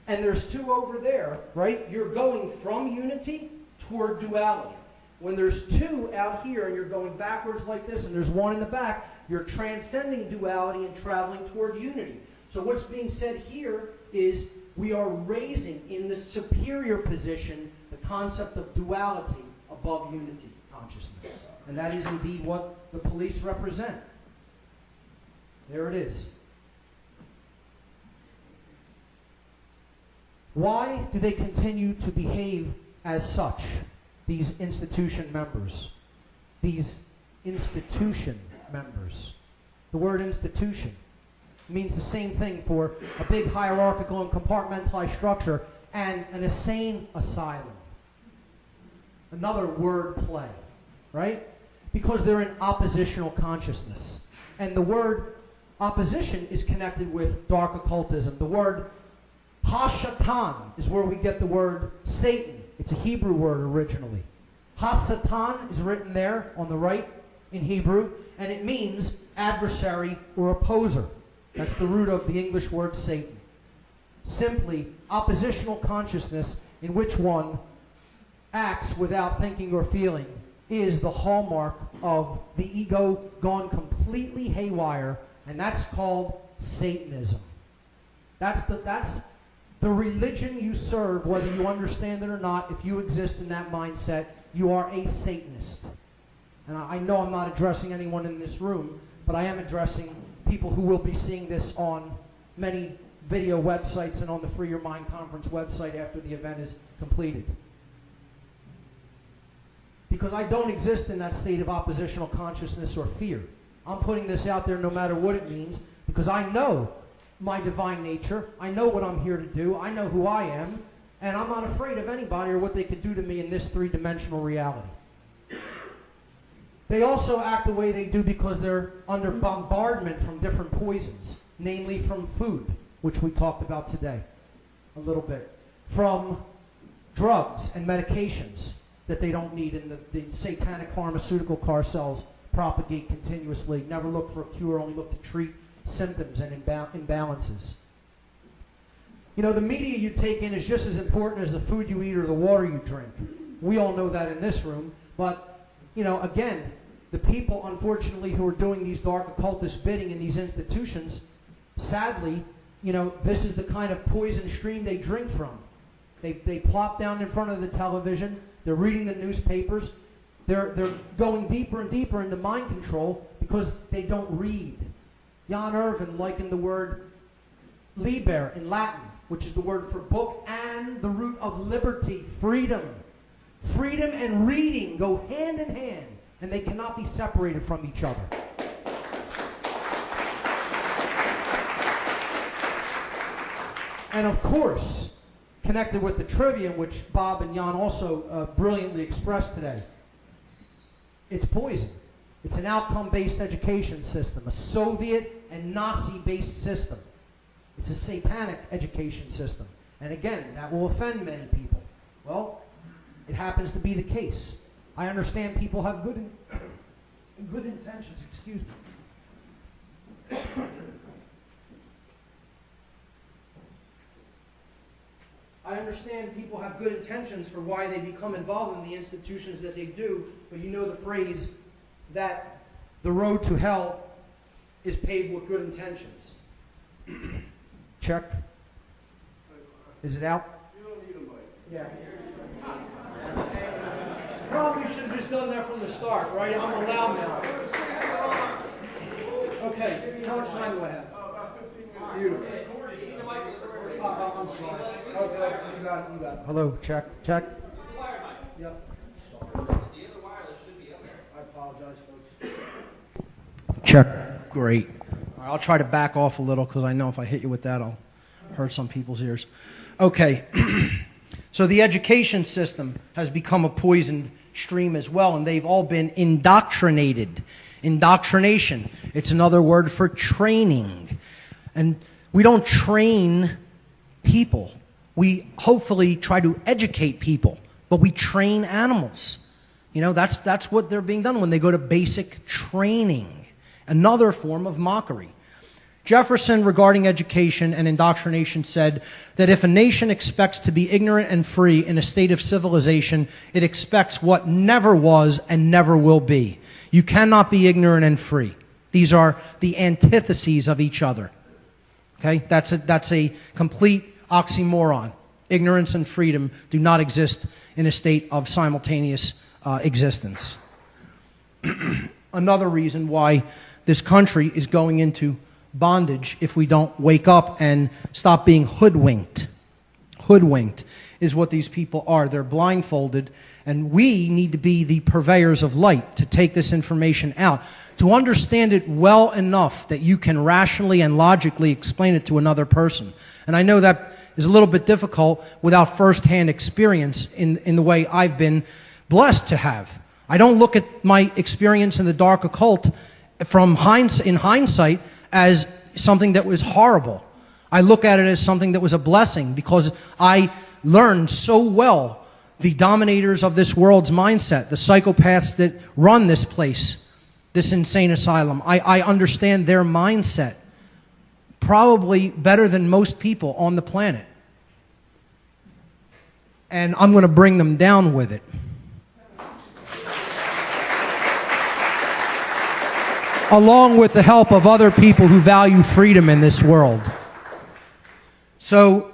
and there's two over there, right, you're going from unity toward duality. When there's two out here and you're going backwards like this and there's one in the back, you're transcending duality and traveling toward unity. So what's being said here is we are raising in the superior position the concept of duality above unity consciousness. And that is indeed what the police represent. There it is. Why do they continue to behave as such, these institution members? These institution members. The word institution means the same thing for a big hierarchical and compartmentalized structure and an insane asylum. Another word play, right? Because they're in oppositional consciousness. And the word opposition is connected with dark occultism. The word Hashatan is where we get the word Satan. It's a Hebrew word originally. Hasatan is written there on the right in Hebrew, and it means adversary or opposer. That's the root of the English word Satan. Simply oppositional consciousness in which one acts without thinking or feeling is the hallmark of the ego gone completely haywire, and that's called Satanism. That's the religion you serve, whether you understand it or not. If you exist in that mindset, you are a Satanist. And I know I'm not addressing anyone in this room, but I am addressing people who will be seeing this on many video websites and on the Free Your Mind Conference website after the event is completed. Because I don't exist in that state of oppositional consciousness or fear. I'm putting this out there no matter what it means, because I know my divine nature, I know what I'm here to do, I know who I am, and I'm not afraid of anybody or what they could do to me in this three-dimensional reality. They also act the way they do because they're under bombardment from different poisons, namely from food, which we talked about today a little bit, from drugs and medications that they don't need, and the satanic pharmaceutical cartels propagate continuously. Never look for a cure, only look to treat symptoms and imbalances. You know, the media you take in is just as important as the food you eat or the water you drink. We all know that in this room, but, you know, again, the people, unfortunately, who are doing these dark occultist bidding in these institutions, sadly, you know, this is the kind of poison stream they drink from. They plop down in front of the television, they're reading the newspapers, they're going deeper and deeper into mind control because they don't read. Jan Irvin likened the word liber in Latin, which is the word for book, and the root of liberty, freedom. Freedom and reading go hand in hand, and they cannot be separated from each other. And of course, connected with the trivium, which Bob and Jan also brilliantly expressed today, it's poison. It's an outcome-based education system, a Soviet and Nazi-based system. It's a satanic education system. And again, that will offend many people. Well, it happens to be the case. I understand people have good intentions, excuse me. I understand people have good intentions for why they become involved in the institutions that they do, but you know the phrase that the road to hell is paved with good intentions. Check. Is it out? You don't need a mic. Yeah. Probably should have just done that from the start, right? I'm allowed now. Okay, how much time do I have? About 15 minutes. Beautiful. I'm sorry. Okay, you got it. Hello, check. Yep. I apologize, folks. Check. Great. All right, I'll try to back off a little because I know if I hit you with that, I'll hurt some people's ears. Okay. So the education system has become a poisoned stream as well, and they've all been indoctrinated. Indoctrination. It's another word for training. And we don't train people. We hopefully try to educate people, but we train animals. You know, that's what they're being done when they go to basic training. Another form of mockery. Jefferson, regarding education and indoctrination, said that if a nation expects to be ignorant and free in a state of civilization, it expects what never was and never will be. You cannot be ignorant and free. These are the antitheses of each other. Okay? That's a complete oxymoron. Ignorance and freedom do not exist in a state of simultaneous existence. Another reason why this country is going into bondage, if we don't wake up and stop being hoodwinked. Hoodwinked is what these people are. They're blindfolded, and we need to be the purveyors of light to take this information out, to understand it well enough that you can rationally and logically explain it to another person. And I know that is a little bit difficult without first-hand experience in the way I've been blessed to have. I don't look at my experience in the dark occult in hindsight as something that was horrible. I look at it as something that was a blessing because I learned so well the dominators of this world's mindset, the psychopaths that run this place, this insane asylum. I understand their mindset probably better than most people on the planet. And I'm going to bring them down with it. Along with the help of other people who value freedom in this world. So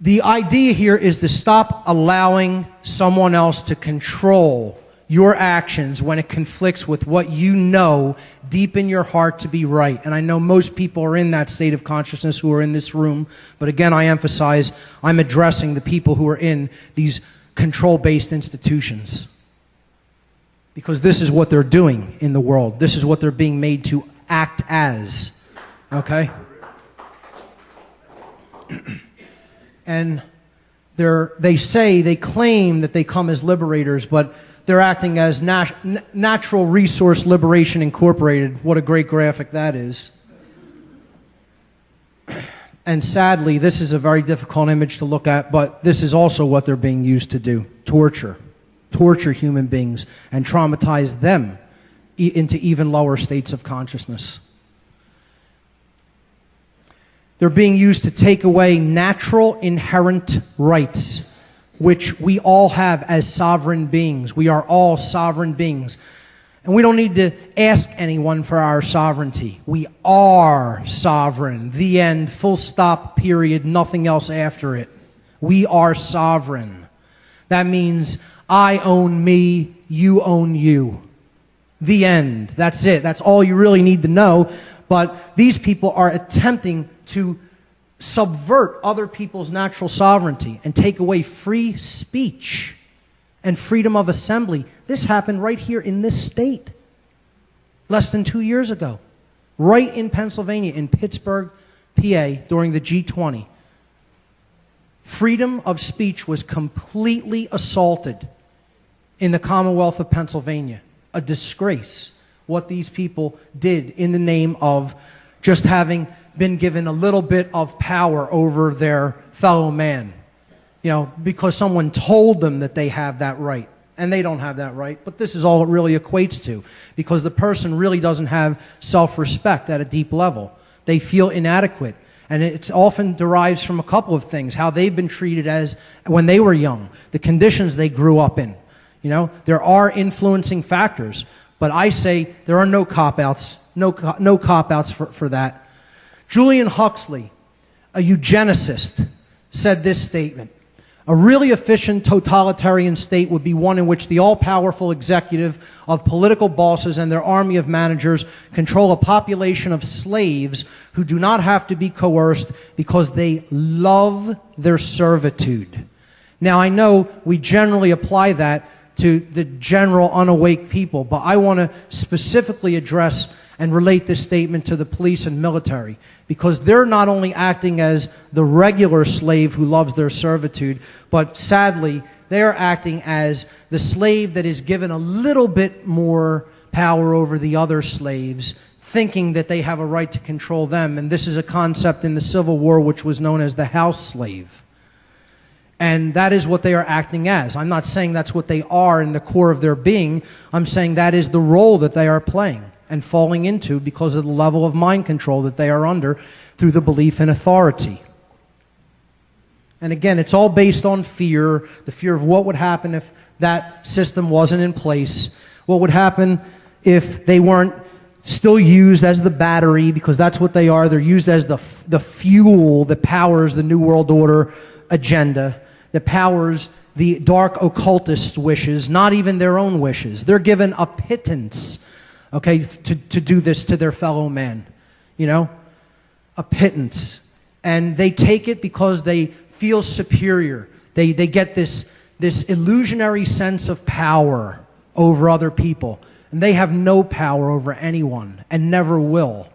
the idea here is to stop allowing someone else to control your actions when it conflicts with what you know deep in your heart to be right. And I know most people are in that state of consciousness who are in this room, but again, I emphasize I'm addressing the people who are in these control-based institutions. Because this is what they're doing in the world. This is what they're being made to act as. Okay? And they claim that they come as liberators, but they're acting as Natural Resource Liberation Incorporated. What a great graphic that is. And sadly, this is a very difficult image to look at, but this is also what they're being used to do. Torture human beings and traumatize them into even lower states of consciousness. They're being used to take away natural inherent rights, which we all have as sovereign beings. We are all sovereign beings. And we don't need to ask anyone for our sovereignty. We are sovereign. The end, full stop, period, nothing else after it. We are sovereign. That means I own me, you own you. The end. That's it. That's all you really need to know. But these people are attempting to subvert other people's natural sovereignty and take away free speech and freedom of assembly. This happened right here in this state less than 2 years ago. Right in Pennsylvania, in Pittsburgh, PA, during the G20. Freedom of speech was completely assaulted in the Commonwealth of Pennsylvania. A disgrace what these people did in the name of just having been given a little bit of power over their fellow man. You know, because someone told them that they have that right. And they don't have that right. But this is all it really equates to. Because the person really doesn't have self-respect at a deep level. They feel inadequate. And it often derives from a couple of things. How they've been treated as when they were young. The conditions they grew up in. You know, there are influencing factors. But I say there are no cop-outs. No cop-outs for that. Julian Huxley, a eugenicist, said this statement. A really efficient totalitarian state would be one in which the all-powerful executive of political bosses and their army of managers control a population of slaves who do not have to be coerced because they love their servitude. Now, I know we generally apply that to the general unawake people, but I want to specifically address and relate this statement to the police and military, because they're not only acting as the regular slave who loves their servitude, but sadly, they're acting as the slave that is given a little bit more power over the other slaves, thinking that they have a right to control them. And this is a concept in the Civil War which was known as the house slave. And that is what they are acting as. I'm not saying that's what they are in the core of their being. I'm saying that is the role that they are playing and falling into because of the level of mind control that they are under through the belief in authority. And again, it's all based on fear, the fear of what would happen if that system wasn't in place, what would happen if they weren't still used as the battery, because that's what they are. They're used as the fuel that powers the New World Order agenda, that powers the dark occultist wishes, not even their own wishes. They're given a pittance, okay, to do this to their fellow man, you know, a pittance. And they take it because they feel superior. They get this illusionary sense of power over other people. And they have no power over anyone and never will.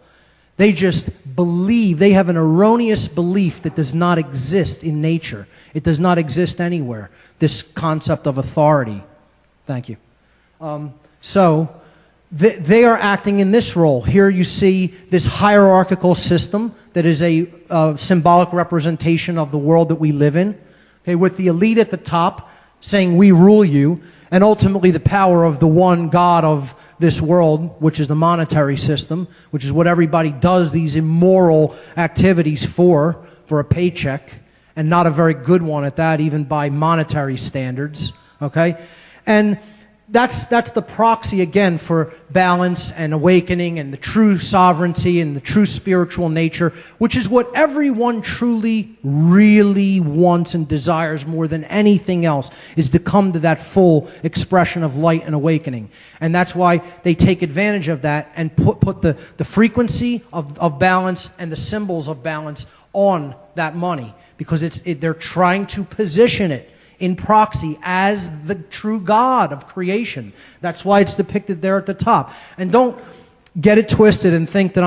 They just believe, they have an erroneous belief that does not exist in nature. It does not exist anywhere, this concept of authority. Thank you. So they are acting in this role. Here you see this hierarchical system that is a symbolic representation of the world that we live in, okay, with the elite at the top saying, we rule you, and ultimately the power of the one God of this world, which is the monetary system, which is what everybody does these immoral activities for a paycheck, and not a very good one at that, even by monetary standards, okay? And that's the proxy, again, for balance and awakening and the true sovereignty and the true spiritual nature, which is what everyone truly, really wants and desires more than anything else, is to come to that full expression of light and awakening. And that's why they take advantage of that and put the frequency of balance and the symbols of balance on that money, because they're trying to position it in proxy as the true God of creation. That's why it's depicted there at the top. And don't get it twisted and think that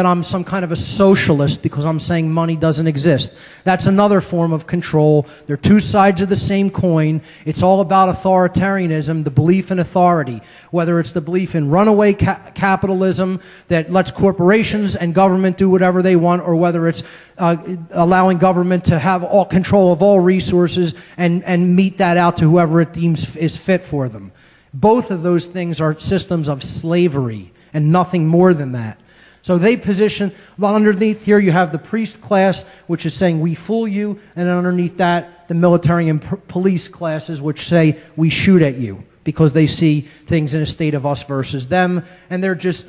I'm some kind of a socialist because I'm saying money doesn't exist. That's another form of control. They're two sides of the same coin. It's all about authoritarianism, the belief in authority, whether it's the belief in runaway capitalism that lets corporations and government do whatever they want, or whether it's allowing government to have all control of all resources and mete that out to whoever it deems is fit for them. Both of those things are systems of slavery and nothing more than that. So they position, well, underneath here you have the priest class, which is saying we fool you, and underneath that the military and police classes, which say we shoot at you, because they see things in a state of us versus them, and they're just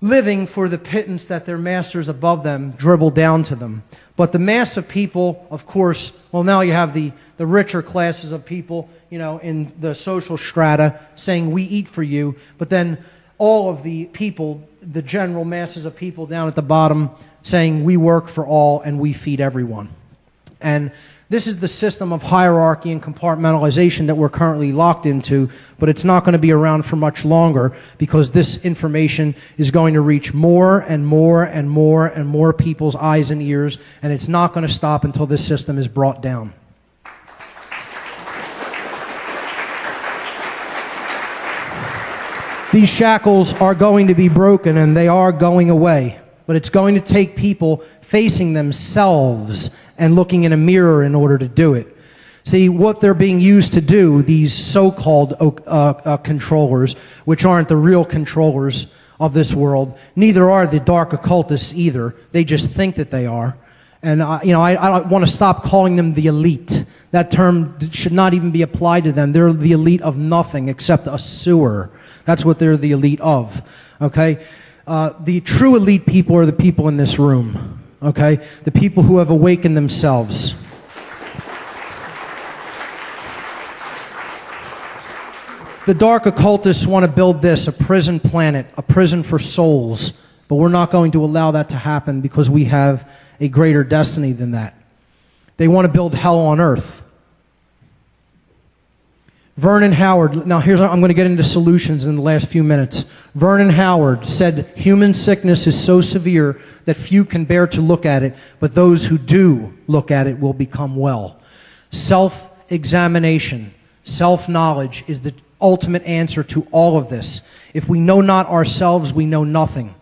living for the pittance that their masters above them dribble down to them. But the mass of people, of course, well, now you have the richer classes of people, you know, in the social strata saying we eat for you, but then all of the people, the general masses of people down at the bottom saying we work for all and we feed everyone. And this is the system of hierarchy and compartmentalization that we're currently locked into, but it's not going to be around for much longer, because this information is going to reach more and more and more and more people's eyes and ears, and it's not going to stop until this system is brought down. These shackles are going to be broken, and they are going away. But it's going to take people facing themselves and looking in a mirror in order to do it. See, what they're being used to do, these so-called controllers, which aren't the real controllers of this world, neither are the dark occultists either. They just think that they are. And I want to stop calling them the elite. That term should not even be applied to them. They're the elite of nothing except a sewer. That's what they're the elite of, okay? The true elite people are the people in this room, okay? The people who have awakened themselves. The dark occultists want to build this, a prison planet, a prison for souls, but we're not going to allow that to happen because we have a greater destiny than that. They want to build hell on earth, Vernon Howard, now I'm going to get into solutions in the last few minutes. Vernon Howard said, human sickness is so severe that few can bear to look at it, but those who do look at it will become well. Self-examination, self-knowledge is the ultimate answer to all of this. If we know not ourselves, we know nothing.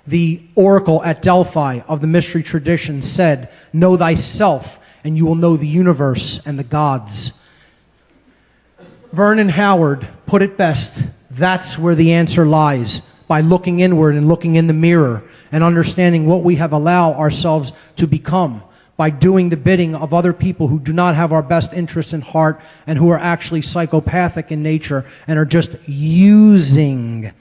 The oracle at Delphi of the mystery tradition said, know thyself, and you will know the universe and the gods. Vernon Howard put it best. That's where the answer lies, by looking inward and looking in the mirror and understanding what we have allowed ourselves to become, by doing the bidding of other people who do not have our best interests in heart and who are actually psychopathic in nature and are just using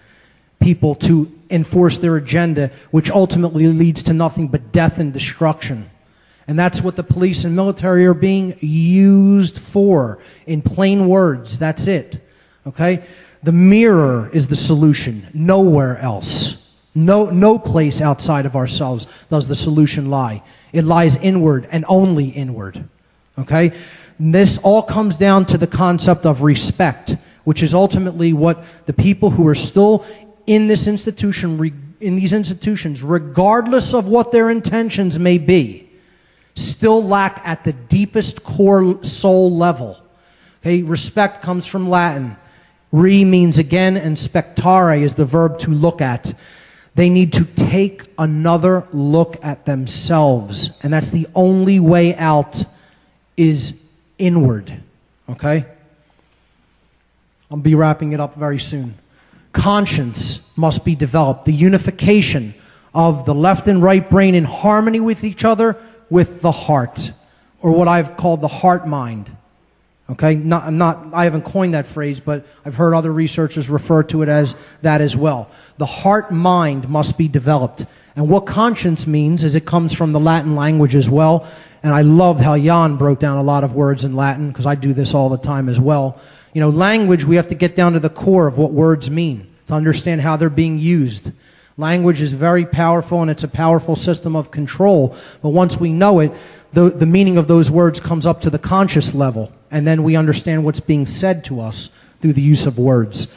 people to enforce their agenda, which ultimately leads to nothing but death and destruction. And that's what the police and military are being used for. In plain words, that's it. Okay? The mirror is the solution. Nowhere else. No place outside of ourselves does the solution lie. It lies inward and only inward. Okay? And this all comes down to the concept of respect, which is ultimately what the people who are still in this institution, in these institutions, regardless of what their intentions may be, still lack at the deepest core soul level. Okay, respect comes from Latin. Re means again, and spectare is the verb to look at. They need to take another look at themselves, and that's the only way out is inward. Okay? I'll be wrapping it up very soon. Conscience must be developed. The unification of the left and right brain in harmony with each other, with the heart, or what I've called the heart mind. Okay, I haven't coined that phrase, but I've heard other researchers refer to it as that as well. The heart mind must be developed. And what conscience means is it comes from the Latin language as well. And I love how Jan broke down a lot of words in Latin, because I do this all the time as well. You know, language, we have to get down to the core of what words mean to understand how they're being used. Language is very powerful, and it's a powerful system of control. But once we know it, the meaning of those words comes up to the conscious level, and then we understand what's being said to us through the use of words.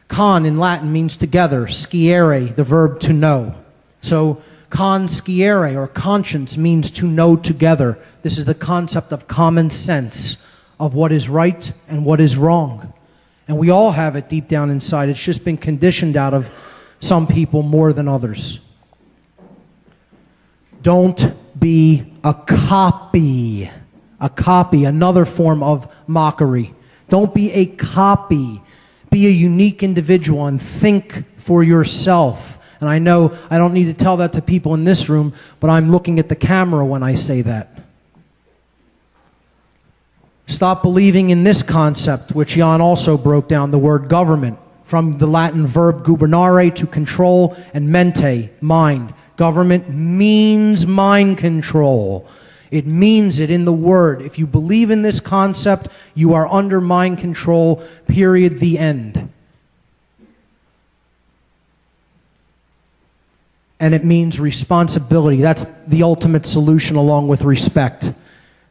Con in Latin means together, sciere, the verb to know. So consciere, or conscience, means to know together. This is the concept of common sense, of what is right and what is wrong. And we all have it deep down inside. It's just been conditioned out of some people more than others. Don't be a copy. A copy, another form of mockery. Don't be a copy. Be a unique individual and think for yourself. And I know I don't need to tell that to people in this room, but I'm looking at the camera when I say that. Stop believing in this concept, which Jan also broke down, the word government, from the Latin verb gubernare, to control, and mente, mind. Government means mind control. It means it in the word. If you believe in this concept, you are under mind control, period, the end. And it means responsibility. That's the ultimate solution along with respect.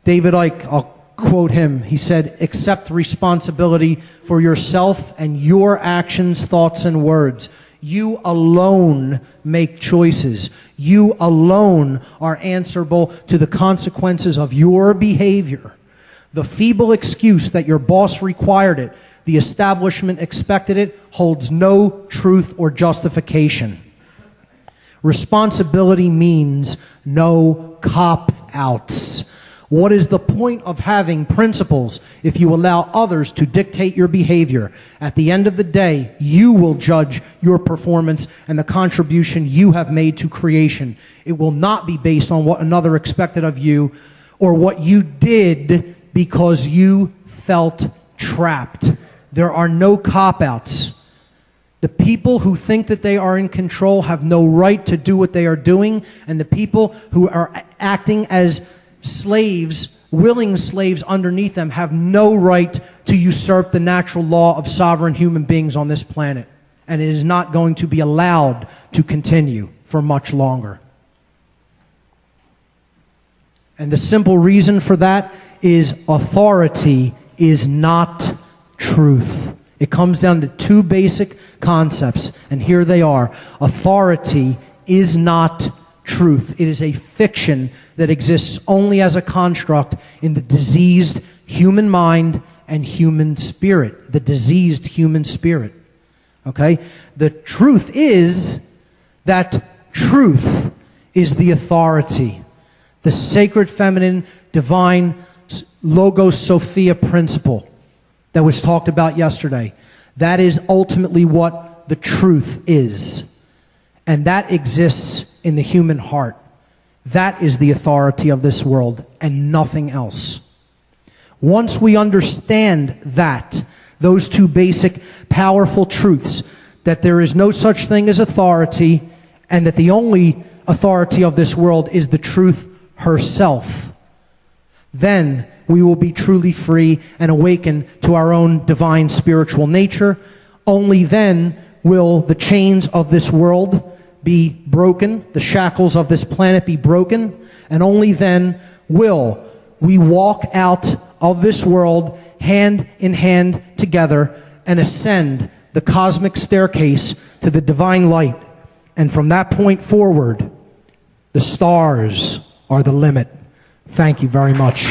David Icke, I'll quote him, he said, accept responsibility for yourself and your actions, thoughts, and words. You alone make choices. You alone are answerable to the consequences of your behavior. The feeble excuse that your boss required it, the establishment expected it, holds no truth or justification. Responsibility means no cop-outs. What is the point of having principles if you allow others to dictate your behavior? At the end of the day, you will judge your performance and the contribution you have made to creation. It will not be based on what another expected of you or what you did because you felt trapped. There are no cop-outs. The people who think that they are in control have no right to do what they are doing, and the people who are acting as slaves, willing slaves underneath them, have no right to usurp the natural law of sovereign human beings on this planet. And it is not going to be allowed to continue for much longer. And the simple reason for that is authority is not truth. It comes down to two basic concepts, and here they are. Authority is not truth. It is a fiction that exists only as a construct in the diseased human mind and human spirit. The diseased human spirit. Okay? The truth is that truth is the authority. The sacred feminine, divine, Logos Sophia principle that was talked about yesterday. That is ultimately what the truth is. And that exists in the human heart. That is the authority of this world and nothing else. Once we understand that, those two basic powerful truths, that there is no such thing as authority and that the only authority of this world is the truth herself, then we will be truly free and awaken to our own divine spiritual nature. Only then will the chains of this world be broken, the shackles of this planet be broken, and only then will we walk out of this world hand in hand together and ascend the cosmic staircase to the divine light. And from that point forward, the stars are the limit. Thank you very much.